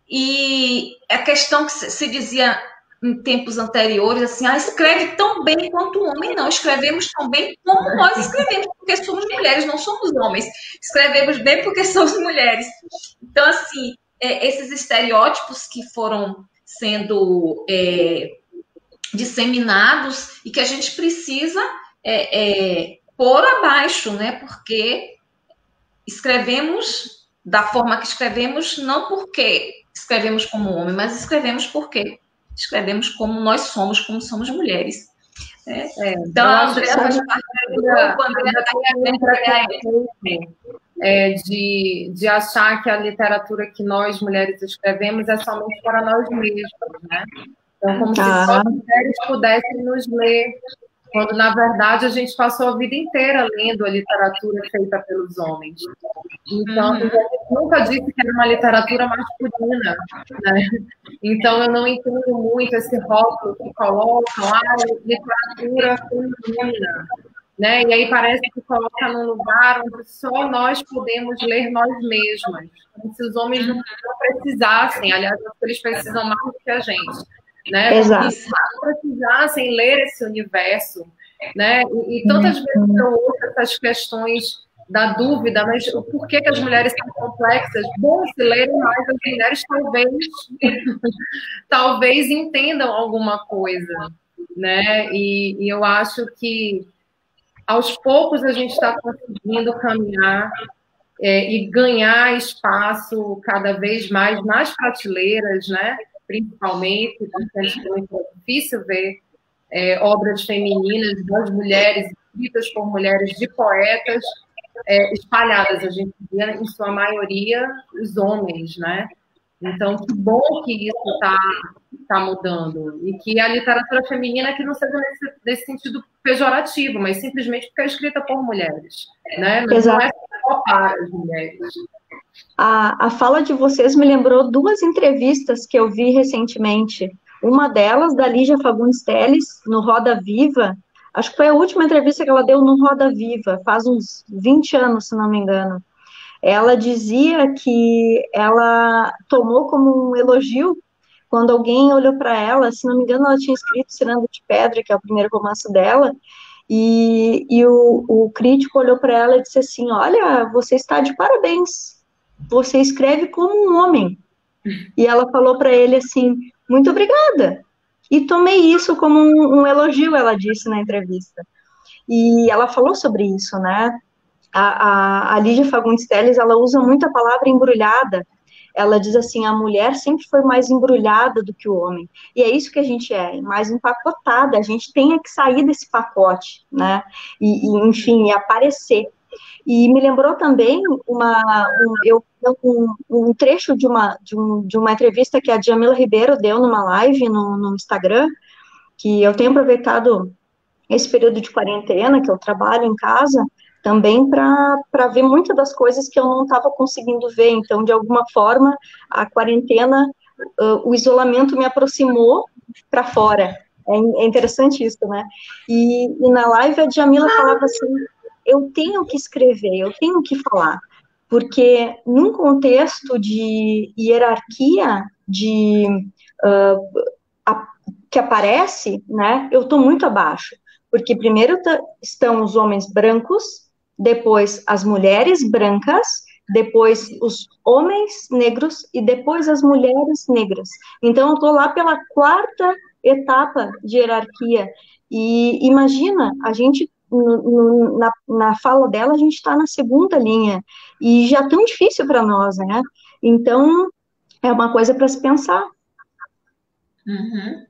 e a questão que se dizia em tempos anteriores, assim, escreve tão bem quanto o homem. Não, escrevemos tão bem como nós escrevemos, porque somos mulheres, não somos homens. Escrevemos bem porque somos mulheres. Então, assim, esses estereótipos que foram sendo disseminados e que a gente precisa pôr abaixo, né? Porque escrevemos da forma que escrevemos, não porque escrevemos como homem, mas escrevemos porque escrevemos como nós somos, como somos mulheres. Então, a Andréia faz parte do grupo, de achar que a literatura que nós, mulheres, escrevemos é somente para nós mesmas, né? Então, como se só as mulheres pudessem nos ler, quando, na verdade, a gente passou a vida inteira lendo a literatura feita pelos homens. Então, a gente nunca disse que era uma literatura masculina, né? Então, eu não entendo muito esse rótulo que colocam, literatura feminina, né? E aí parece que coloca num lugar onde só nós podemos ler nós mesmas, como se os homens não precisassem, aliás, eles precisam mais do que a gente, né? Exato. Se não precisassem ler esse universo, né? E tantas vezes eu ouço essas questões da dúvida, mas por que as mulheres são complexas? Bom, se lerem mais, as mulheres talvez entendam alguma coisa, né? E eu acho que aos poucos a gente está conseguindo caminhar e ganhar espaço cada vez mais nas prateleiras, né? Principalmente, porque é difícil ver obras femininas das mulheres, escritas por mulheres, de poetas, espalhadas. A gente vê, em sua maioria, os homens, né? Então, que bom que isso está mudando. E que a literatura feminina que não seja nesse sentido pejorativo, mas simplesmente porque é escrita por mulheres, né? Não é só para as mulheres. A fala de vocês me lembrou duas entrevistas que eu vi recentemente. Uma delas, da Lígia Fagundes Telles, no Roda Viva. Acho que foi a última entrevista que ela deu no Roda Viva, faz uns 20 anos, se não me engano. Ela dizia que ela tomou como um elogio quando alguém olhou para ela, se não me engano, ela tinha escrito Ciranda de Pedra, que é o primeiro romance dela, e o crítico olhou para ela e disse assim, olha, você está de parabéns, você escreve como um homem. E ela falou para ele assim, muito obrigada. E tomei isso como um elogio, ela disse na entrevista. E ela falou sobre isso, né? A Lígia Fagundes Telles, ela usa muito a palavra embrulhada. Ela diz assim, a mulher sempre foi mais embrulhada do que o homem. E é isso que a gente mais empacotada. A gente tem que sair desse pacote, né? Enfim, aparecer. E me lembrou também um trecho de uma entrevista que a Djamila Ribeiro deu numa live no Instagram, que eu tenho aproveitado esse período de quarentena, que eu trabalho em casa, também para ver muitas das coisas que eu não estava conseguindo ver. Então, de alguma forma, a quarentena o isolamento me aproximou para fora. É interessante isso, né? E na live a Djamila falava assim, eu tenho que escrever, eu tenho que falar, porque num contexto de hierarquia que aparece, né, eu estou muito abaixo, porque primeiro estão os homens brancos, depois as mulheres brancas, depois os homens negros e depois as mulheres negras. Então, eu estou lá pela quarta etapa de hierarquia. E imagina, a gente, na fala dela, a gente está na segunda linha. E já é tão difícil para nós, né? Então, é uma coisa para se pensar. Uhum.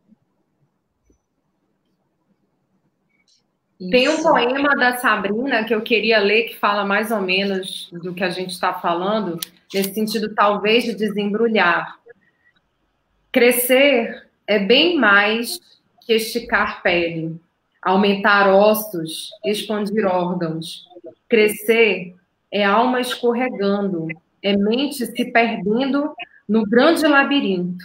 Tem um poema da Sabrina que eu queria ler, que fala mais ou menos do que a gente está falando, nesse sentido, talvez, de desembrulhar. Crescer é bem mais que esticar pele, aumentar ossos, expandir órgãos. Crescer é alma escorregando, é mente se perdendo no grande labirinto.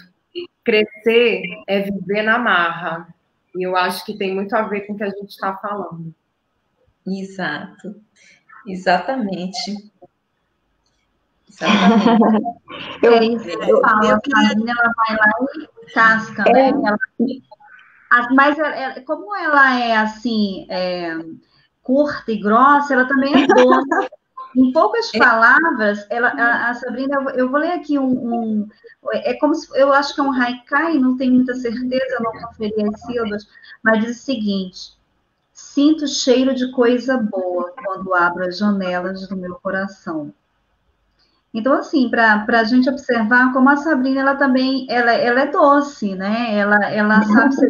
Crescer é viver na marra. E eu acho que tem muito a ver com o que a gente está falando. Exato. Exatamente. A Sabrina, ela vai lá e casca, né? Mas como ela é assim, curta e grossa, ela também é doce. Em poucas palavras, a Sabrina, eu vou ler aqui é como se, eu acho que é um haikai, não tenho muita certeza, não conferi as sílabas, mas diz o seguinte: sinto cheiro de coisa boa quando abro as janelas do meu coração. Então, assim, para a gente observar como a Sabrina, ela também, ela é doce, né? Ela sabe ser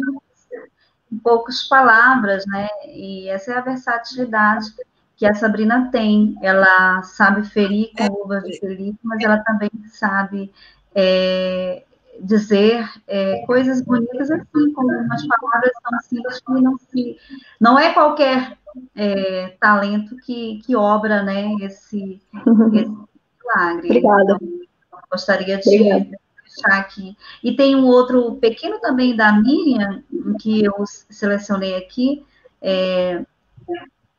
em poucas palavras, né? E essa é a versatilidade que a Sabrina tem. Ela sabe ferir com luvas de pelica, mas ela também sabe dizer coisas bonitas assim, com umas palavras tão simples que não é qualquer talento que obra, né? Esse milagre. Obrigada. Então, gostaria de deixar aqui. E tem um outro pequeno também da Miriam, que eu selecionei aqui,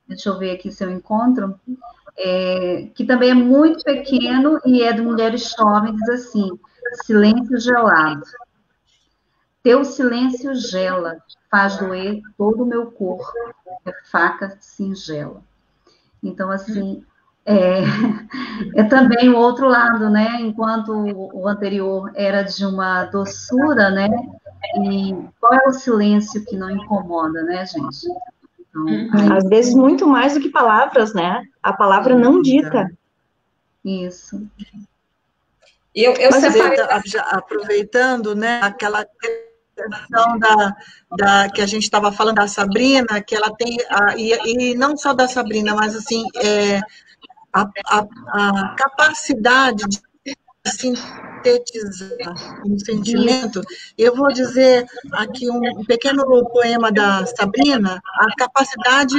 deixa eu ver aqui se eu encontro, que também é muito pequeno e é de Mulheres Jovens, diz assim: silêncio gelado. Teu silêncio gela, faz doer todo o meu corpo, é faca singela. Então, assim, é também o outro lado, né? Enquanto o anterior era de uma doçura, né? E qual é o silêncio que não incomoda, né, gente? Então, às vezes muito mais do que palavras, né? A palavra não dita. Isso. Eu separei... Aproveitando, né, aquela questão que a gente estava falando da Sabrina, que ela tem, e não só da Sabrina, mas assim, a capacidade de sintetizar um sentimento. Eu vou dizer aqui um pequeno poema da Sabrina, a capacidade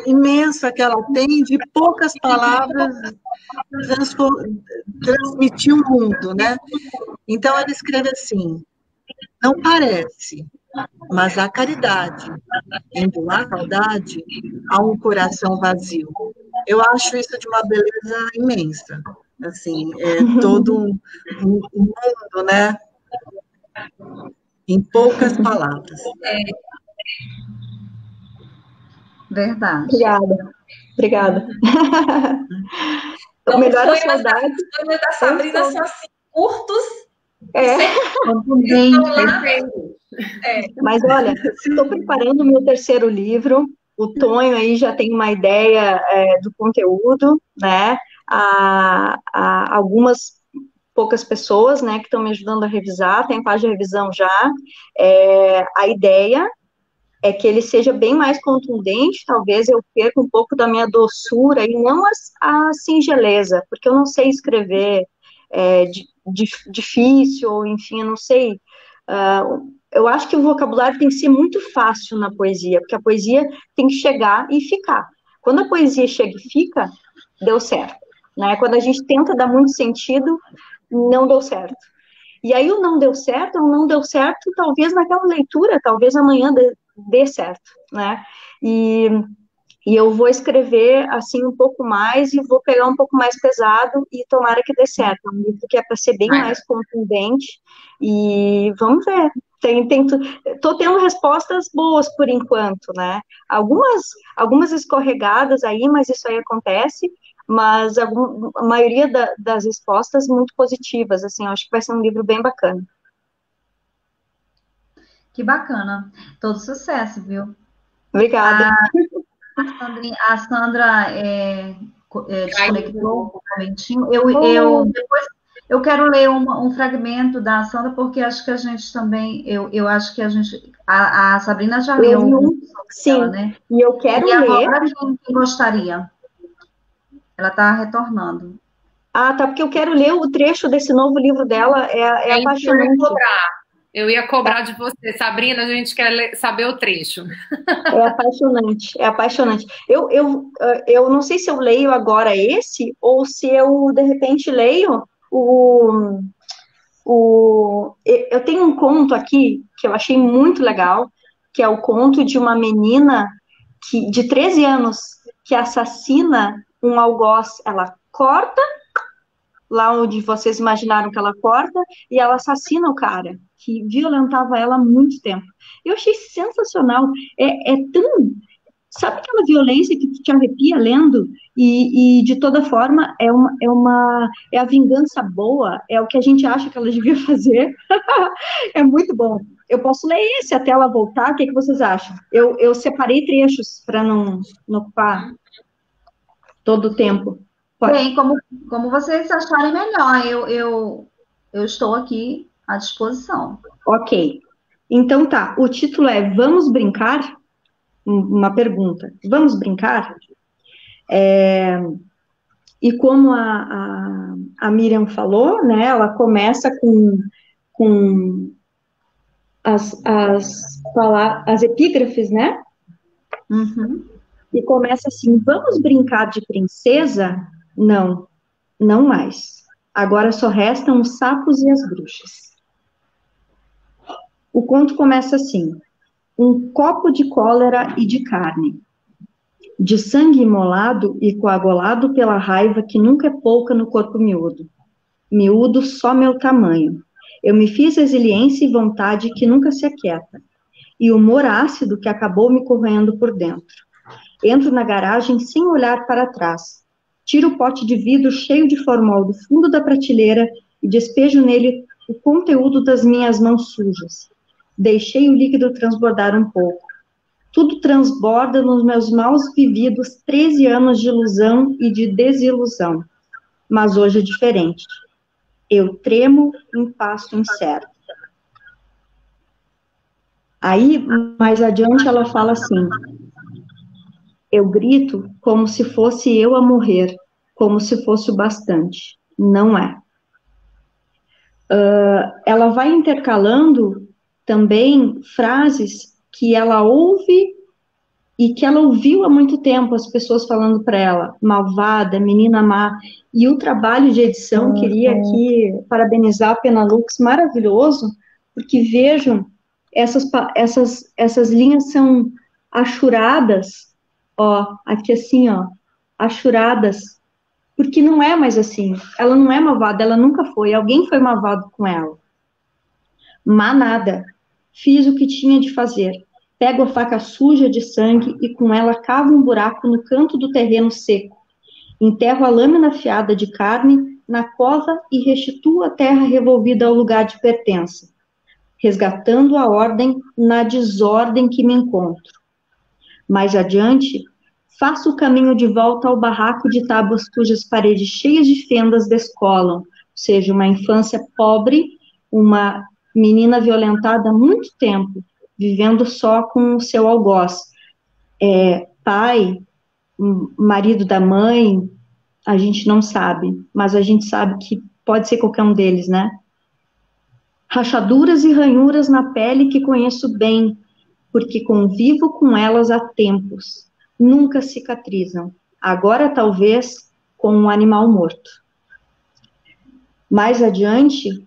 imensa que ela tem de poucas palavras transmitir o mundo, né? Então ela escreve assim: não parece, mas há caridade, em doar saudade a um coração vazio. Eu acho isso de uma beleza imensa. Assim, todo um mundo, né? Em poucas palavras. Verdade. Obrigada. Então, melhor os poemas da Sabrina são assim, curtos. Mas olha, estou preparando o meu terceiro livro. O Tonho aí já tem uma ideia do conteúdo, né? Há algumas poucas pessoas, né, que estão me ajudando a revisar, tem página de revisão já. A ideia é que ele seja bem mais contundente, talvez eu perca um pouco da minha doçura e não a singeleza, porque eu não sei escrever difícil, ou enfim, eu não sei. Eu acho que o vocabulário tem que ser muito fácil na poesia, porque a poesia tem que chegar e ficar. Quando a poesia chega e fica, deu certo, né? Quando a gente tenta dar muito sentido, não deu certo. E aí o não deu certo, talvez naquela leitura, talvez amanhã dê certo, né? E eu vou escrever, assim, um pouco mais, e vou pegar um pouco mais pesado, e tomara que dê certo. É um livro que é para ser bem mais contundente, e vamos ver. Tô tendo respostas boas por enquanto, né? Algumas escorregadas aí, mas isso aí acontece, mas a maioria das respostas muito positivas, assim, eu acho que vai ser um livro bem bacana. Que bacana. Todo sucesso, viu? Obrigada. A Sandra desconectou um momentinho. Depois eu quero ler um fragmento da Sandra, porque acho que a gente também, eu acho que a Sabrina já leu sim, ela, né? E eu quero ler. E agora ler. quem gostaria? Ela está retornando. Ah, tá, porque eu quero ler o trecho desse novo livro dela, é apaixonante. Eu ia cobrar de você, Sabrina, a gente quer saber o trecho. É apaixonante. Eu não sei se eu leio agora esse, ou se eu, de repente, leio eu tenho um conto aqui, que eu achei muito legal, que é o conto de uma menina de 13 anos, que assassina um algoz. Ela corta lá onde vocês imaginaram que ela corta, e ela assassina o cara, que violentava ela há muito tempo. Eu achei sensacional. Sabe aquela violência que te arrepia lendo? E de toda forma, é a vingança boa, é o que a gente acha que ela devia fazer. É muito bom. Eu posso ler esse até ela voltar, o que vocês acham? Eu separei trechos para não ocupar todo o tempo. Pode. Bem, como vocês acharem melhor, eu estou aqui à disposição. Ok. Então tá, o título é Vamos Brincar? Uma pergunta. Vamos brincar? E como a Miriam falou, né, ela começa com as epígrafes, né? Uhum. E começa assim, vamos brincar de princesa? Não, não mais. Agora só restam os sapos e as bruxas. O conto começa assim, um copo de cólera e de carne, de sangue imolado e coagulado pela raiva que nunca é pouca no corpo miúdo. Miúdo só meu tamanho. Eu me fiz resiliência e vontade que nunca se aquieta, e humor ácido que acabou me corroendo por dentro. Entro na garagem sem olhar para trás. Tiro o pote de vidro cheio de formol do fundo da prateleira e despejo nele o conteúdo das minhas mãos sujas. Deixei o líquido transbordar um pouco. Tudo transborda nos meus mal vividos 13 anos de ilusão e de desilusão. Mas hoje é diferente. Eu tremo em passo incerto. Aí, mais adiante, ela fala assim, eu grito como se fosse eu a morrer, como se fosse o bastante. Não é. Ela vai intercalando também frases que ela ouve e que ela ouviu há muito tempo, as pessoas falando para ela, malvada, menina má, e o trabalho de edição, queria aqui parabenizar a Penalux, maravilhoso, porque vejam, essas linhas são achuradas, ó, aqui assim, ó, achuradas, porque não é mais assim, ela não é malvada, ela nunca foi, alguém foi malvado com ela. Má nada, fiz o que tinha de fazer, pego a faca suja de sangue e com ela cavo um buraco no canto do terreno seco, enterro a lâmina afiada de carne na cova e restituo a terra revolvida ao lugar de pertença, resgatando a ordem na desordem que me encontro. Mais adiante, faço o caminho de volta ao barraco de tábuas cujas paredes cheias de fendas descolam, ou seja, uma infância pobre, uma menina violentada há muito tempo, vivendo só com o seu algoz. Pai, marido da mãe, a gente não sabe, mas a gente sabe que pode ser qualquer um deles, né? Rachaduras e ranhuras na pele que conheço bem, porque convivo com elas há tempos. Nunca cicatrizam. Agora, talvez, com um animal morto. Mais adiante,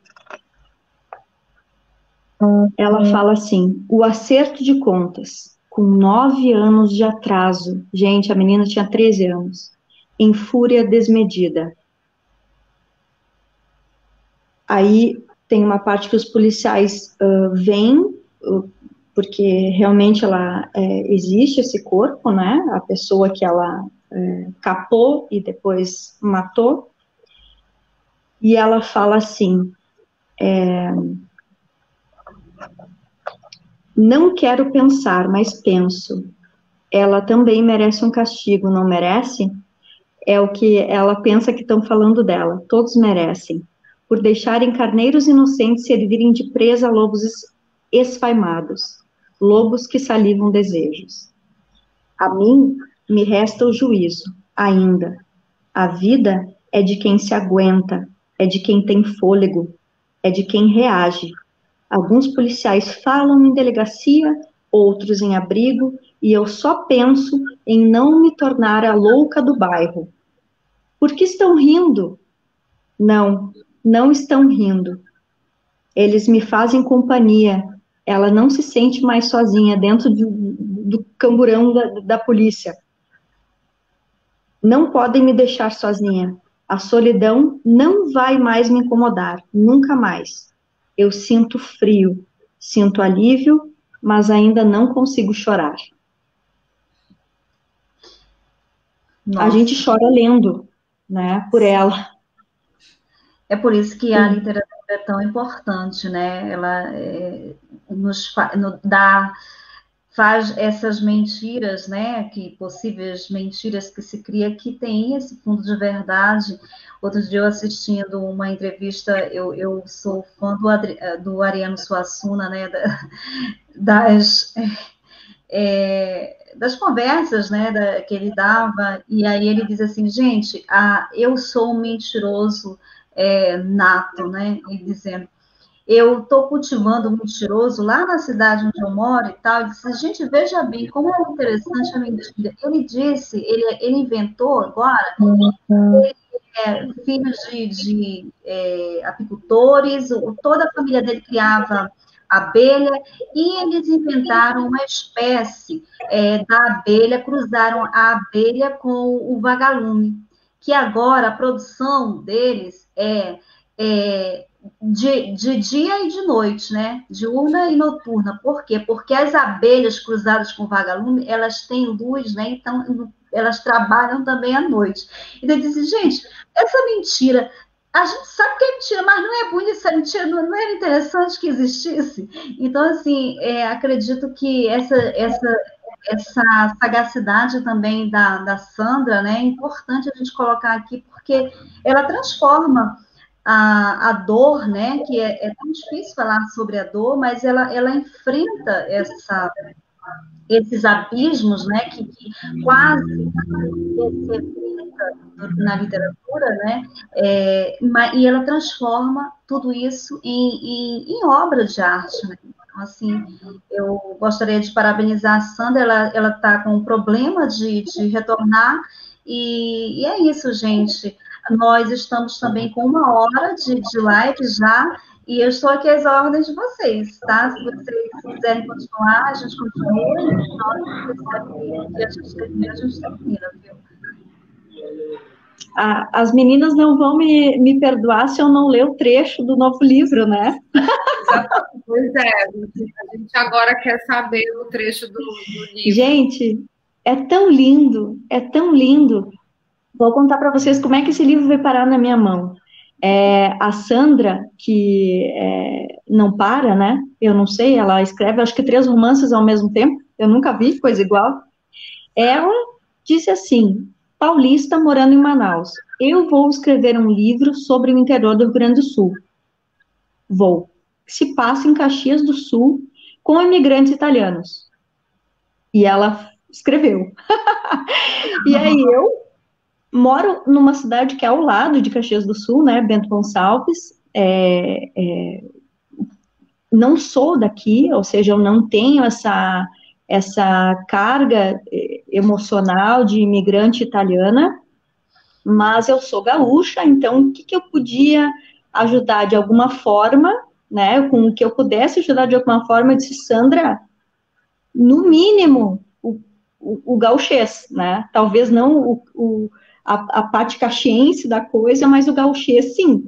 Ela fala assim: o acerto de contas, com 9 anos de atraso. Gente, a menina tinha 13 anos. Em fúria desmedida. Aí tem uma parte que os policiais vêm, porque realmente existe esse corpo, né? A pessoa que ela capou e depois matou. E ela fala assim: não quero pensar, mas penso. Ela também merece um castigo, não merece? É o que ela pensa que estão falando dela. Todos merecem. Por deixarem carneiros inocentes servirem de presa a lobos esfaimados. Lobos que salivam desejos. A mim me resta o juízo, ainda. A vida é de quem se aguenta, é de quem tem fôlego, é de quem reage. Alguns policiais falam em delegacia, outros em abrigo, e eu só penso em não me tornar a louca do bairro. Por que estão rindo? Não, não estão rindo. Eles me fazem companhia. Ela não se sente mais sozinha dentro do camburão da polícia. Não podem me deixar sozinha. A solidão não vai mais me incomodar, nunca mais. Eu sinto frio, sinto alívio, mas ainda não consigo chorar. Nossa. A gente chora lendo, né, por ela. É por isso que a literatura é tão importante, né? Ela faz essas mentiras, né? Possíveis mentiras que se cria, que tem esse fundo de verdade. Outro dia eu assistindo uma entrevista, eu sou fã do Ariano Suassuna, né? Das conversas, né, que ele dava, e aí ele diz assim, gente, eu sou um mentiroso nato, né, e dizendo, eu estou cultivando um mentiroso lá na cidade onde eu moro e tal, e disse, gente, veja bem, como é interessante a mentira. Ele disse, ele inventou agora, ele filho de apicultores, toda a família dele criava abelha, e eles inventaram uma espécie da abelha, cruzaram a abelha com o vagalume, que agora a produção deles é de dia e de noite, né? Diurna e noturna. Por quê? Porque as abelhas cruzadas com o vagalume, elas têm luz, né? Então, elas trabalham também à noite. Então, eu disse, gente, essa mentira, a gente sabe que é mentira, mas não é bonita essa mentira, não era interessante que existisse? Então, assim, acredito que essa sagacidade também da Sandra, né, é importante a gente colocar aqui, porque ela transforma a dor, né, que é tão difícil falar sobre a dor, mas ela enfrenta esses abismos, né, que quase se evita na literatura, né, e ela transforma tudo isso em obra de arte, né? Então, assim, eu gostaria de parabenizar a Sandra, ela está com um problema de retornar, e é isso, gente. Nós estamos também com 1 hora de live já, e eu estou aqui às ordens de vocês, tá? Se vocês quiserem continuar, a gente continua, e a gente termina, viu? As meninas não vão me perdoar se eu não ler o trecho do novo livro, né? Pois é, a gente agora quer saber o trecho do livro. Gente, é tão lindo, é tão lindo. Vou contar para vocês como é que esse livro veio parar na minha mão. A Sandra, que não para, né? Eu não sei, ela escreve, acho que 3 romances ao mesmo tempo. Eu nunca vi coisa igual. Ela disse assim, paulista morando em Manaus, eu vou escrever um livro sobre o interior do Rio Grande do Sul. Vou. Se passa em Caxias do Sul, com imigrantes italianos. E ela escreveu. E aí eu moro numa cidade que é ao lado de Caxias do Sul, né, Bento Gonçalves, não sou daqui, ou seja, eu não tenho essa carga emocional de imigrante italiana, mas eu sou gaúcha, então o que eu podia ajudar de alguma forma né, com que eu pudesse ajudar de alguma forma, eu disse, Sandra, no mínimo, o gauchês, né, talvez não a parte caxiense da coisa, mas o gauchês, sim.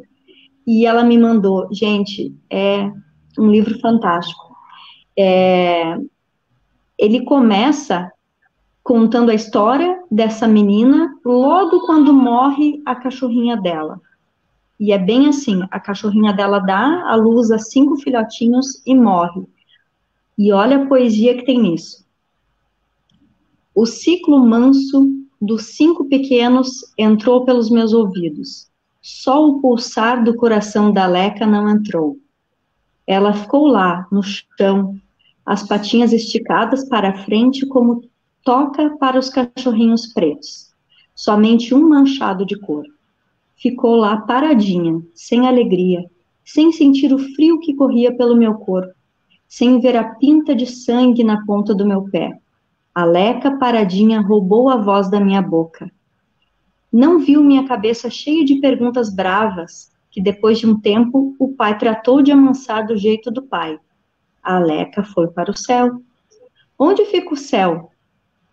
E ela me mandou, gente, é um livro fantástico. Ele começa contando a história dessa menina logo quando morre a cachorrinha dela. E é bem assim, a cachorrinha dela dá à luz a 5 filhotinhos e morre. E olha a poesia que tem nisso. O ciclo manso dos 5 pequenos entrou pelos meus ouvidos. Só o pulsar do coração da Leca não entrou. Ela ficou lá, no chão, as patinhas esticadas para a frente como toca para os cachorrinhos pretos. Somente um manchado de cor. Ficou lá paradinha, sem alegria, sem sentir o frio que corria pelo meu corpo, sem ver a pinta de sangue na ponta do meu pé. A Leca paradinha roubou a voz da minha boca. Não viu minha cabeça cheia de perguntas bravas, que depois de um tempo o pai tratou de amansar do jeito do pai. A Leca foi para o céu. Onde fica o céu?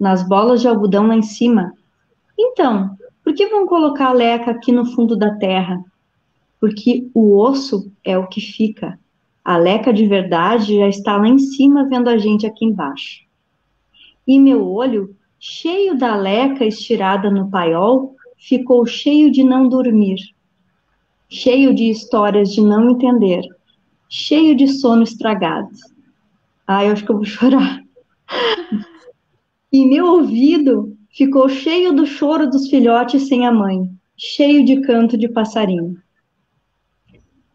Nas bolas de algodão lá em cima. Então, por que vão colocar a Leca aqui no fundo da terra? Porque o osso é o que fica. A Leca de verdade já está lá em cima vendo a gente aqui embaixo. E meu olho, cheio da Leca estirada no paiol, ficou cheio de não dormir, cheio de histórias de não entender, cheio de sono estragado. Ai, eu acho que eu vou chorar. E meu ouvido ficou cheio do choro dos filhotes sem a mãe, cheio de canto de passarinho.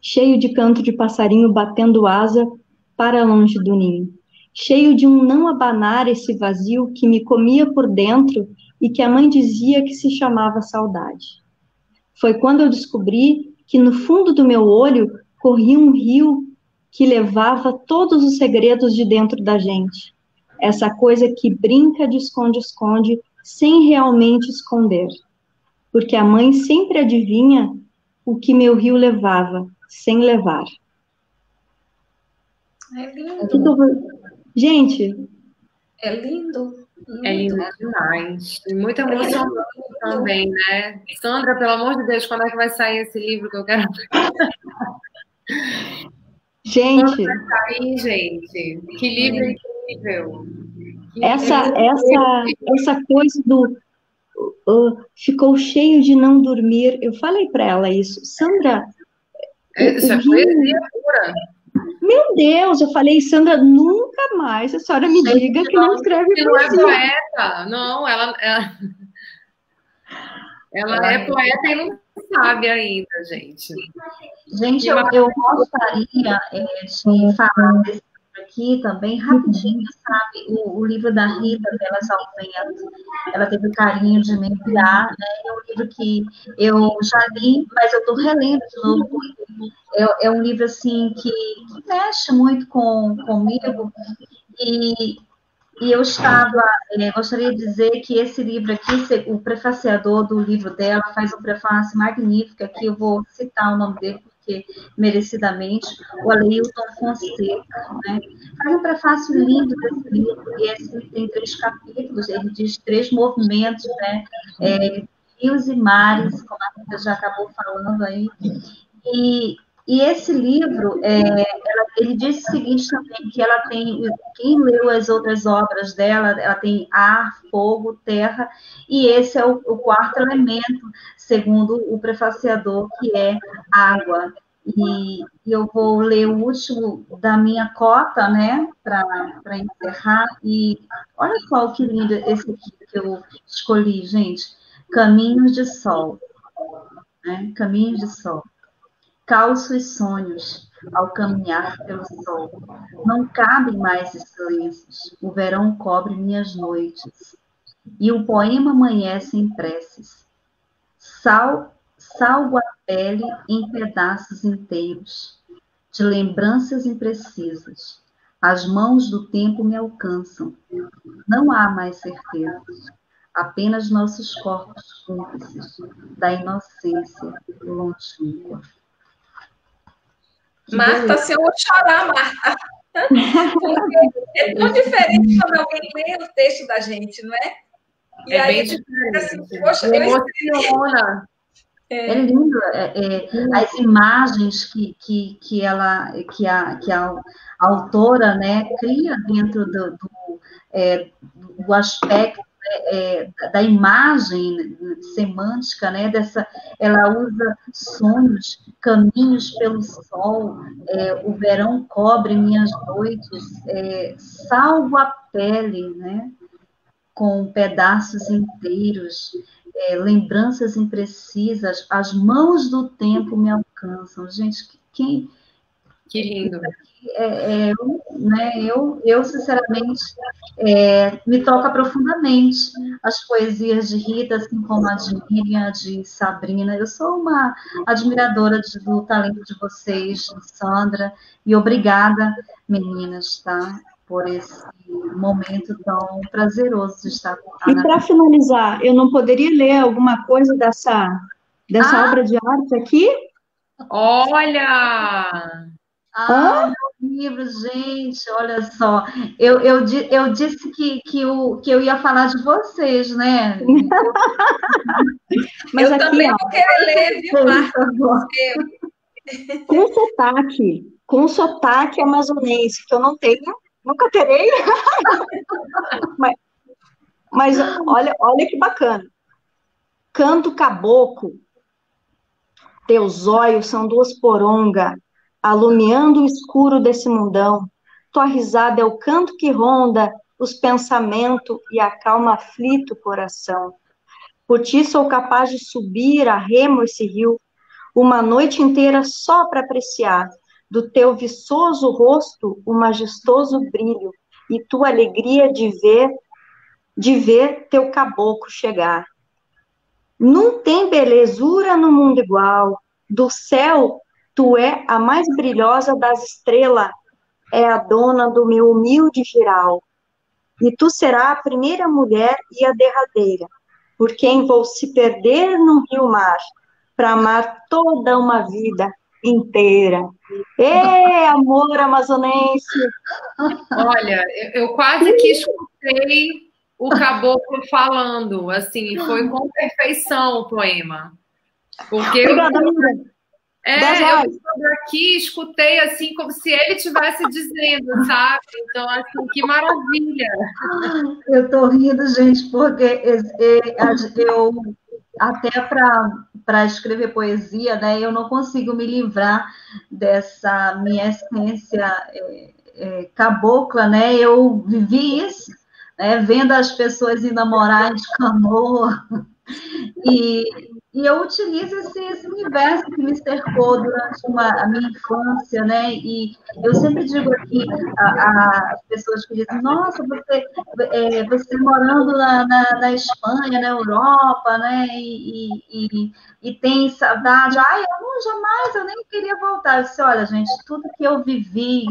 Cheio de canto de passarinho batendo asa para longe do ninho. Cheio de um não abanar esse vazio que me comia por dentro e que a mãe dizia que se chamava saudade. Foi quando eu descobri que no fundo do meu olho corria um rio que levava todos os segredos de dentro da gente. Essa coisa que brinca de esconde-esconde sem realmente esconder. Porque a mãe sempre adivinha o que meu rio levava, sem levar. É lindo. Gente, É lindo. É lindo demais. E muito emocionante também, né? Sandra, pelo amor de Deus, quando é que vai sair esse livro que eu quero? Gente, Quando vai sair, gente? Que livro incrível. Essa coisa do ficou cheio de não dormir. Eu falei para ela isso. Sandra, Isso é poesia pura. Meu Deus, eu falei, Sandra, nunca mais a senhora me diga que não escreve poesia. Não é poeta. Não, ela é poeta e não sabe ainda, gente. Gente, eu gostaria de falar desse livro aqui também, rapidinho, sabe? O livro da Rita Belas ao Vento, ela teve o carinho de me enviar, né? É um livro que eu já li, mas eu estou relendo de novo, porque é um livro, assim, que mexe muito comigo, e eu gostaria de dizer que esse livro aqui, o prefaciador do livro dela faz um prefácio magnífico, aqui eu vou citar o nome dele, porque merecidamente, o Aleilton Fonseca, né? Faz um prefácio lindo desse livro, e esse livro tem 3 capítulos, ele diz 3 movimentos, né? Rios e mares, como a Rita já acabou falando aí, e esse livro, ele diz o seguinte também, que ela tem, quem leu as outras obras dela, ela tem ar, fogo, terra, e esse é o 4º elemento, segundo o prefaciador, que é água. E eu vou ler o último da minha cota, né, para encerrar, e olha só que lindo esse aqui que eu escolhi, gente. Caminhos de Sol, né, Caminhos de Sol. Calço os sonhos ao caminhar pelo sol. Não cabem mais os silêncios. O verão cobre minhas noites. E o poema amanhece em preces. Salgo a pele em pedaços inteiros, de lembranças imprecisas. As mãos do tempo me alcançam. Não há mais certezas. Apenas nossos corpos cúmplices da inocência longínqua. Marta, assim, eu vou chorar, Marta. Porque é tão diferente quando alguém lê o texto da gente, não é? E aí, bem diferente. Assim, poxa, emociona. É lindo, as imagens que a autora, né, cria dentro do aspecto da imagem semântica, né, ela usa sonhos, caminhos pelo sol, o verão cobre minhas noites, salvo a pele, né, com pedaços inteiros, lembranças imprecisas, as mãos do tempo me alcançam. Gente, que lindo. Eu sinceramente, me toca profundamente as poesias de Rita, assim como a de Miriam, de Sabrina. Eu sou uma admiradora do talento de vocês, de Sandra, e obrigada, meninas, tá? Por esse momento tão prazeroso de estar com a E para finalizar, eu não poderia ler alguma coisa dessa obra de arte aqui? Olha! Meu livro, gente, olha só. Eu disse que eu ia falar de vocês, né? Mas eu aqui, também vou querer ler, viu, Marta? Com sotaque amazonense, que eu não tenho, nunca terei. mas olha que bacana. Canto caboclo, teus olhos são duas porongas, alumiando o escuro desse mundão. Tua risada é o canto que ronda os pensamentos e acalma aflito o coração. Por ti sou capaz de subir a remo esse rio, uma noite inteira só para apreciar do teu viçoso rosto o majestoso brilho e tua alegria de ver teu caboclo chegar. Não tem belezura no mundo igual, do céu tu é a mais brilhosa das estrelas, é a dona do meu humilde giral. E tu será a primeira mulher e a derradeira, por quem vou se perder no rio-mar, para amar toda uma vida inteira. Ê, amor amazonense! Olha, eu quase que escutei o caboclo falando, assim, foi com perfeição o poema. Porque Obrigada, eu aqui escutei assim como se ele estivesse dizendo, sabe? Então, assim, que maravilha. Eu tô rindo, gente, porque eu até para escrever poesia, né, eu não consigo me livrar dessa minha essência cabocla, né? Eu vivi isso, né, vendo as pessoas indo morar de canoa, e eu utilizo esse universo que me cercou durante a minha infância, né? E eu sempre digo aqui às pessoas que dizem, nossa, você morando na Espanha, na Europa, né? E tem saudade. Ai, eu nem queria voltar. Eu disse, olha, gente, tudo que eu vi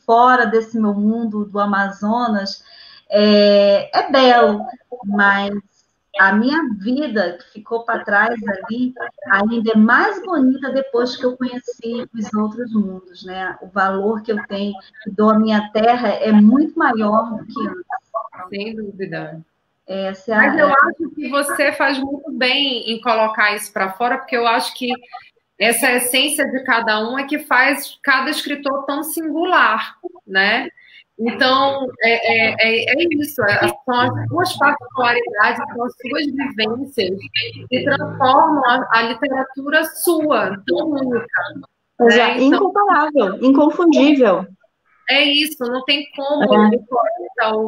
fora desse meu mundo do Amazonas é belo, mas a minha vida que ficou para trás ali ainda é mais bonita depois que eu conheci os outros mundos, né? O valor que eu tenho, que dou à minha terra é muito maior do que antes. Sem dúvida. Mas eu acho que você faz muito bem em colocar isso para fora, porque eu acho que essa essência de cada um é que faz cada escritor tão singular, né? Então, é isso, são as suas particularidades, são as suas vivências que transformam a literatura sua, tão única. Né? Então, incomparável, inconfundível. É isso, não tem como o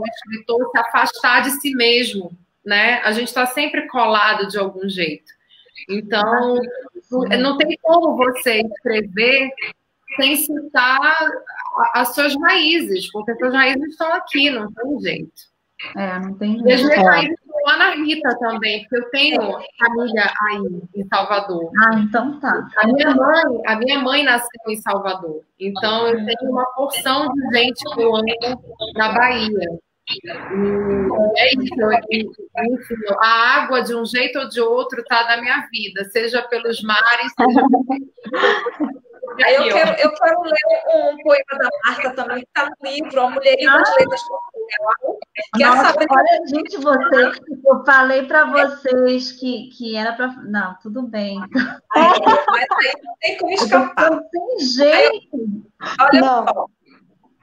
escritor se afastar de si mesmo, né? A gente está sempre colado de algum jeito. Então, não tem como você escrever sem citar as suas raízes, porque as suas raízes estão aqui, não tem jeito. Não tem jeito. E as minhas raízes estão lá na Rita também, porque eu tenho família aí, em Salvador. Então tá. A minha mãe nasceu em Salvador, então eu tenho uma porção de gente que eu amo na Bahia. E é isso, enfim, a água de um jeito ou de outro está na minha vida, seja pelos mares, seja Aí eu quero ler um poema da Marta também, que está no livro, A Mulheria das Letras Portugal, que Nossa, é saber... olha, gente, eu falei para vocês que era para... Não, tudo bem. Mas aí não tem como escapar. Não tem jeito. Olha Não. só,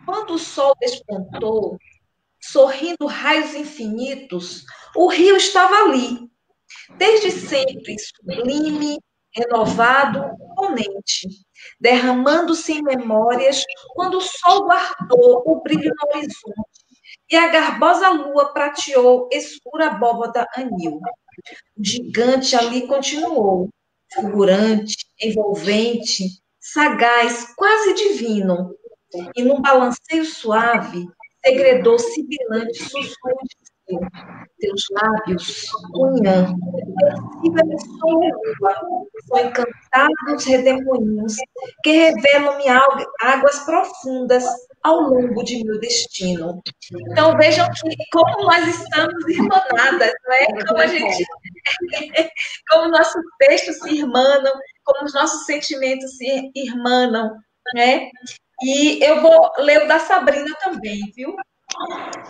quando o sol despontou, sorrindo raios infinitos, o rio estava ali, desde sempre sublime, renovado, imponente, derramando-se em memórias quando o sol guardou o brilho no horizonte e a garbosa lua prateou escura abóbada anil. O gigante ali continuou, fulgurante, envolvente, sagaz, quase divino, e num balanceio suave, segredou sibilante sussurro de seu. Teus lábios, cunhã, são encantados redemoinhos que revelam-me águas profundas ao longo de meu destino. Então, vejam que como nós estamos irmanadas, não é? Como a gente... como nossos textos se irmanam, como os nossos sentimentos se irmanam, né? E eu vou ler o da Sabrina também, viu?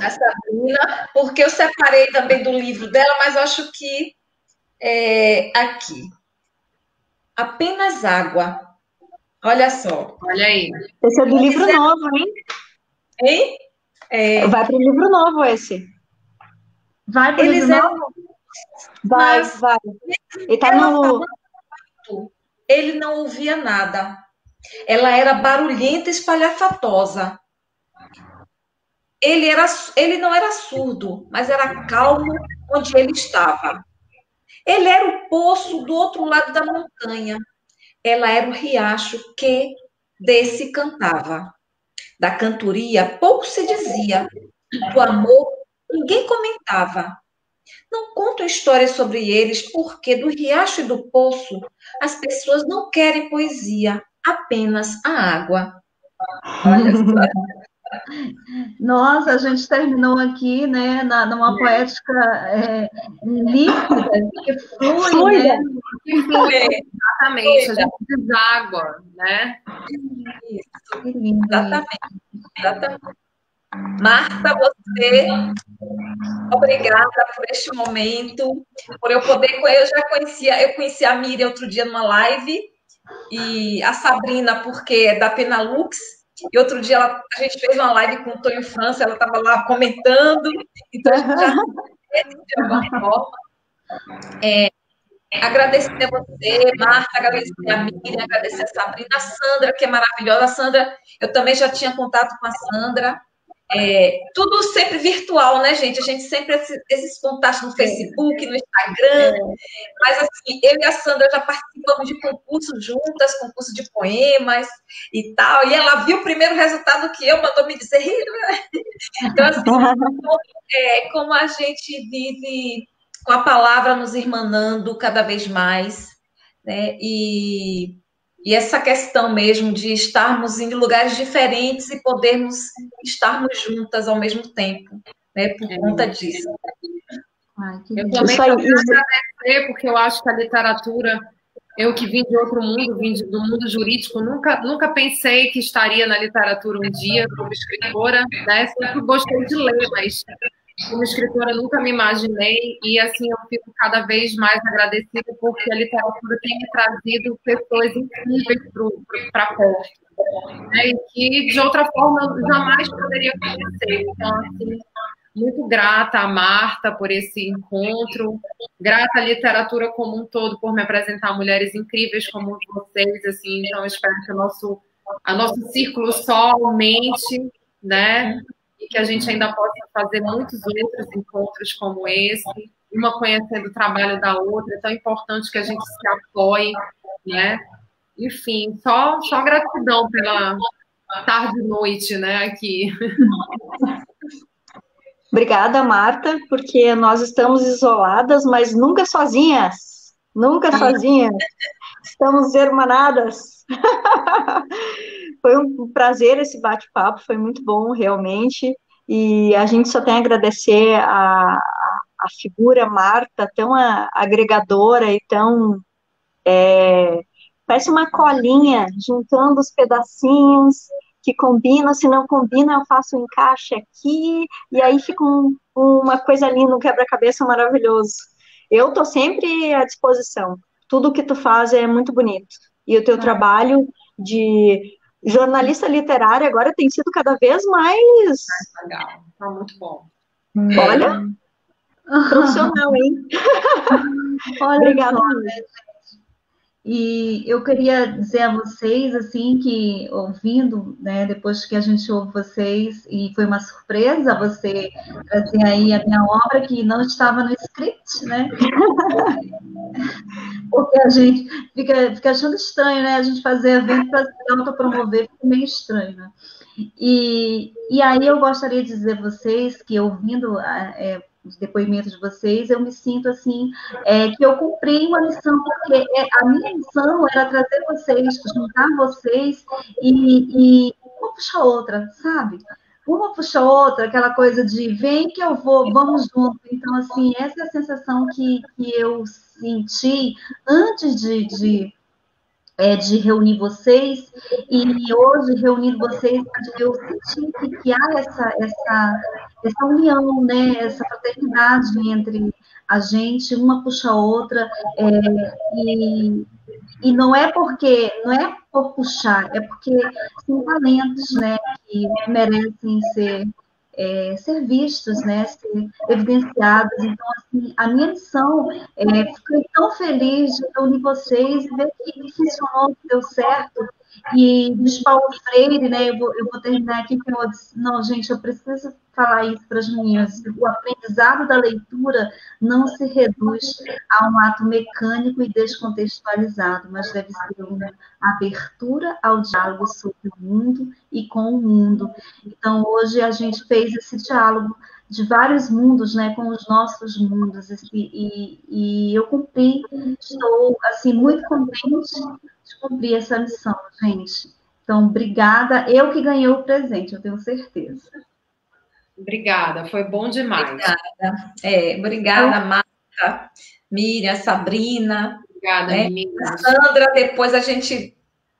Da Sabrina, porque eu separei também do livro dela, mas eu acho que aqui. Apenas água. Olha só. Olha aí. Esse é do livro novo, hein? Hein? Vai para o livro novo esse. Vai para o livro novo? Vai. Ele tá no... Ele não ouvia nada. Ela era barulhenta, espalhafatosa. Ele não era surdo, mas era calmo onde ele estava. Ele era o poço do outro lado da montanha. Ela era o riacho que desse cantava. Da cantoria pouco se dizia. Do amor ninguém comentava. Não conto histórias sobre eles, porque do riacho e do poço as pessoas não querem poesia, apenas a água. Olha só. Nossa, a gente terminou aqui, né, numa poética líquida, que flui, né? Que flui, exatamente, a gente deságua, né? Isso, exatamente. Marta, você, obrigada por este momento, por eu poder, eu conheci a Miriam outro dia numa live, e a Sabrina, porque é da Penalux, e outro dia a gente fez uma live com o Tonho França, ela estava lá comentando, então a gente já de alguma forma. Agradecer a você, Marta, agradecer a Miriam, agradecer a Sabrina, a Sandra, que é maravilhosa. A Sandra, eu também já tinha contato com a Sandra. Tudo sempre virtual, né, gente? A gente sempre esses contatos no Facebook, no Instagram, mas assim, eu e a Sandra já participamos de concursos juntas, concurso de poemas e tal, e ela viu o primeiro resultado que eu, mandou me dizer, então assim, como a gente vive com a palavra nos irmanando cada vez mais, né, e essa questão mesmo de estarmos em lugares diferentes e podermos estarmos juntas ao mesmo tempo, né, por conta disso. Eu também quero agradecer, porque eu acho que a literatura, eu que vim de outro mundo, vim do mundo jurídico, nunca pensei que estaria na literatura um dia como escritora, né? Sempre gostei de ler, mas como escritora nunca me imaginei, e assim eu fico cada vez mais agradecida porque a literatura tem me trazido pessoas incríveis para perto, né? E que de outra forma eu jamais poderia acontecer. Então, assim, muito grata a Marta por esse encontro, grata à literatura como um todo por me apresentar mulheres incríveis como vocês, assim, então eu espero que o nosso círculo só aumente, né? E que a gente ainda possa fazer muitos outros encontros como esse, uma conhecendo o trabalho da outra, é tão importante que a gente se apoie, né? Enfim, só gratidão pela tarde e noite, né, aqui. Obrigada, Marta, porque nós estamos isoladas, mas nunca sozinhas. Nunca sozinhas. Estamos hermanadas. Foi um prazer esse bate-papo, foi muito bom, realmente. E a gente só tem a agradecer a figura Marta, tão agregadora e tão parece uma colinha, juntando os pedacinhos que combinam, se não combina, eu faço um encaixe aqui, e aí fica uma coisa linda, um quebra-cabeça maravilhoso. Eu estou sempre à disposição. Tudo que tu faz é muito bonito. E o teu trabalho de jornalista literária agora tem sido cada vez mais... Legal, tá muito bom. Olha, profissional, hein? Olha Obrigada. só, e eu queria dizer a vocês, assim, que ouvindo, né, depois que a gente ouve vocês, e foi uma surpresa você trazer aí a minha obra, que não estava no script, né? Porque a gente fica achando estranho, né? A gente fazer evento para se autopromover, fica meio estranho, né? E aí eu gostaria de dizer a vocês que, ouvindo os depoimentos de vocês, eu me sinto assim, que eu cumpri uma missão, porque a minha missão era trazer vocês, juntar vocês e uma puxa a outra, sabe? Uma puxa a outra, aquela coisa de vem que eu vou, vamos junto. Então, assim, essa é a sensação que eu senti antes de reunir vocês, e hoje, reunindo vocês, eu senti que há essa união, né, essa fraternidade entre a gente, uma puxa a outra, e não é por puxar, é porque são talentos, né, que merecem ser vistos, né, ser evidenciados. Então, assim, a minha missão fiquei tão feliz de reunir vocês e ver que funcionou, que deu certo. E diz Paulo Freire, né, eu vou terminar aqui, que eu disse, não, gente, eu preciso falar isso para as meninas. O aprendizado da leitura não se reduz a um ato mecânico e descontextualizado, mas deve ser uma abertura ao diálogo sobre o mundo e com o mundo. Então, hoje a gente fez esse diálogo de vários mundos, né, com os nossos mundos, e eu cumpri, estou, assim, muito contente de cumprir essa missão, gente. Então, obrigada, eu que ganhei o presente, eu tenho certeza. Obrigada, foi bom demais. Obrigada, obrigada, Marta, Miriam, Sabrina. Obrigada, meninas. Sandra, depois a gente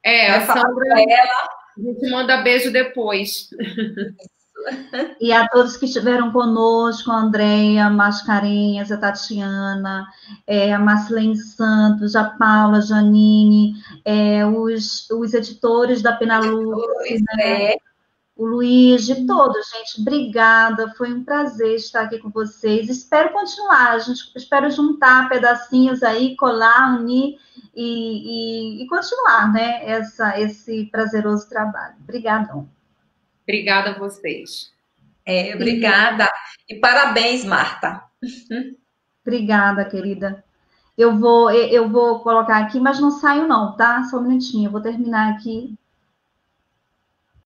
a Sandra, ela. A gente manda beijo depois. E a todos que estiveram conosco, a Andréia Mascarenhas, a Tatiana, a Marcelene Santos, a Paula, a Janine, os editores da Penalux, né? O Luiz, de todos, gente, obrigada, foi um prazer estar aqui com vocês, espero continuar, espero juntar pedacinhos aí, colar, unir e continuar, né, esse prazeroso trabalho. Obrigadão. Obrigada a vocês. Obrigada, e parabéns, Marta. Obrigada, querida. Eu vou colocar aqui, mas não saio não, tá? Só um minutinho, eu vou terminar aqui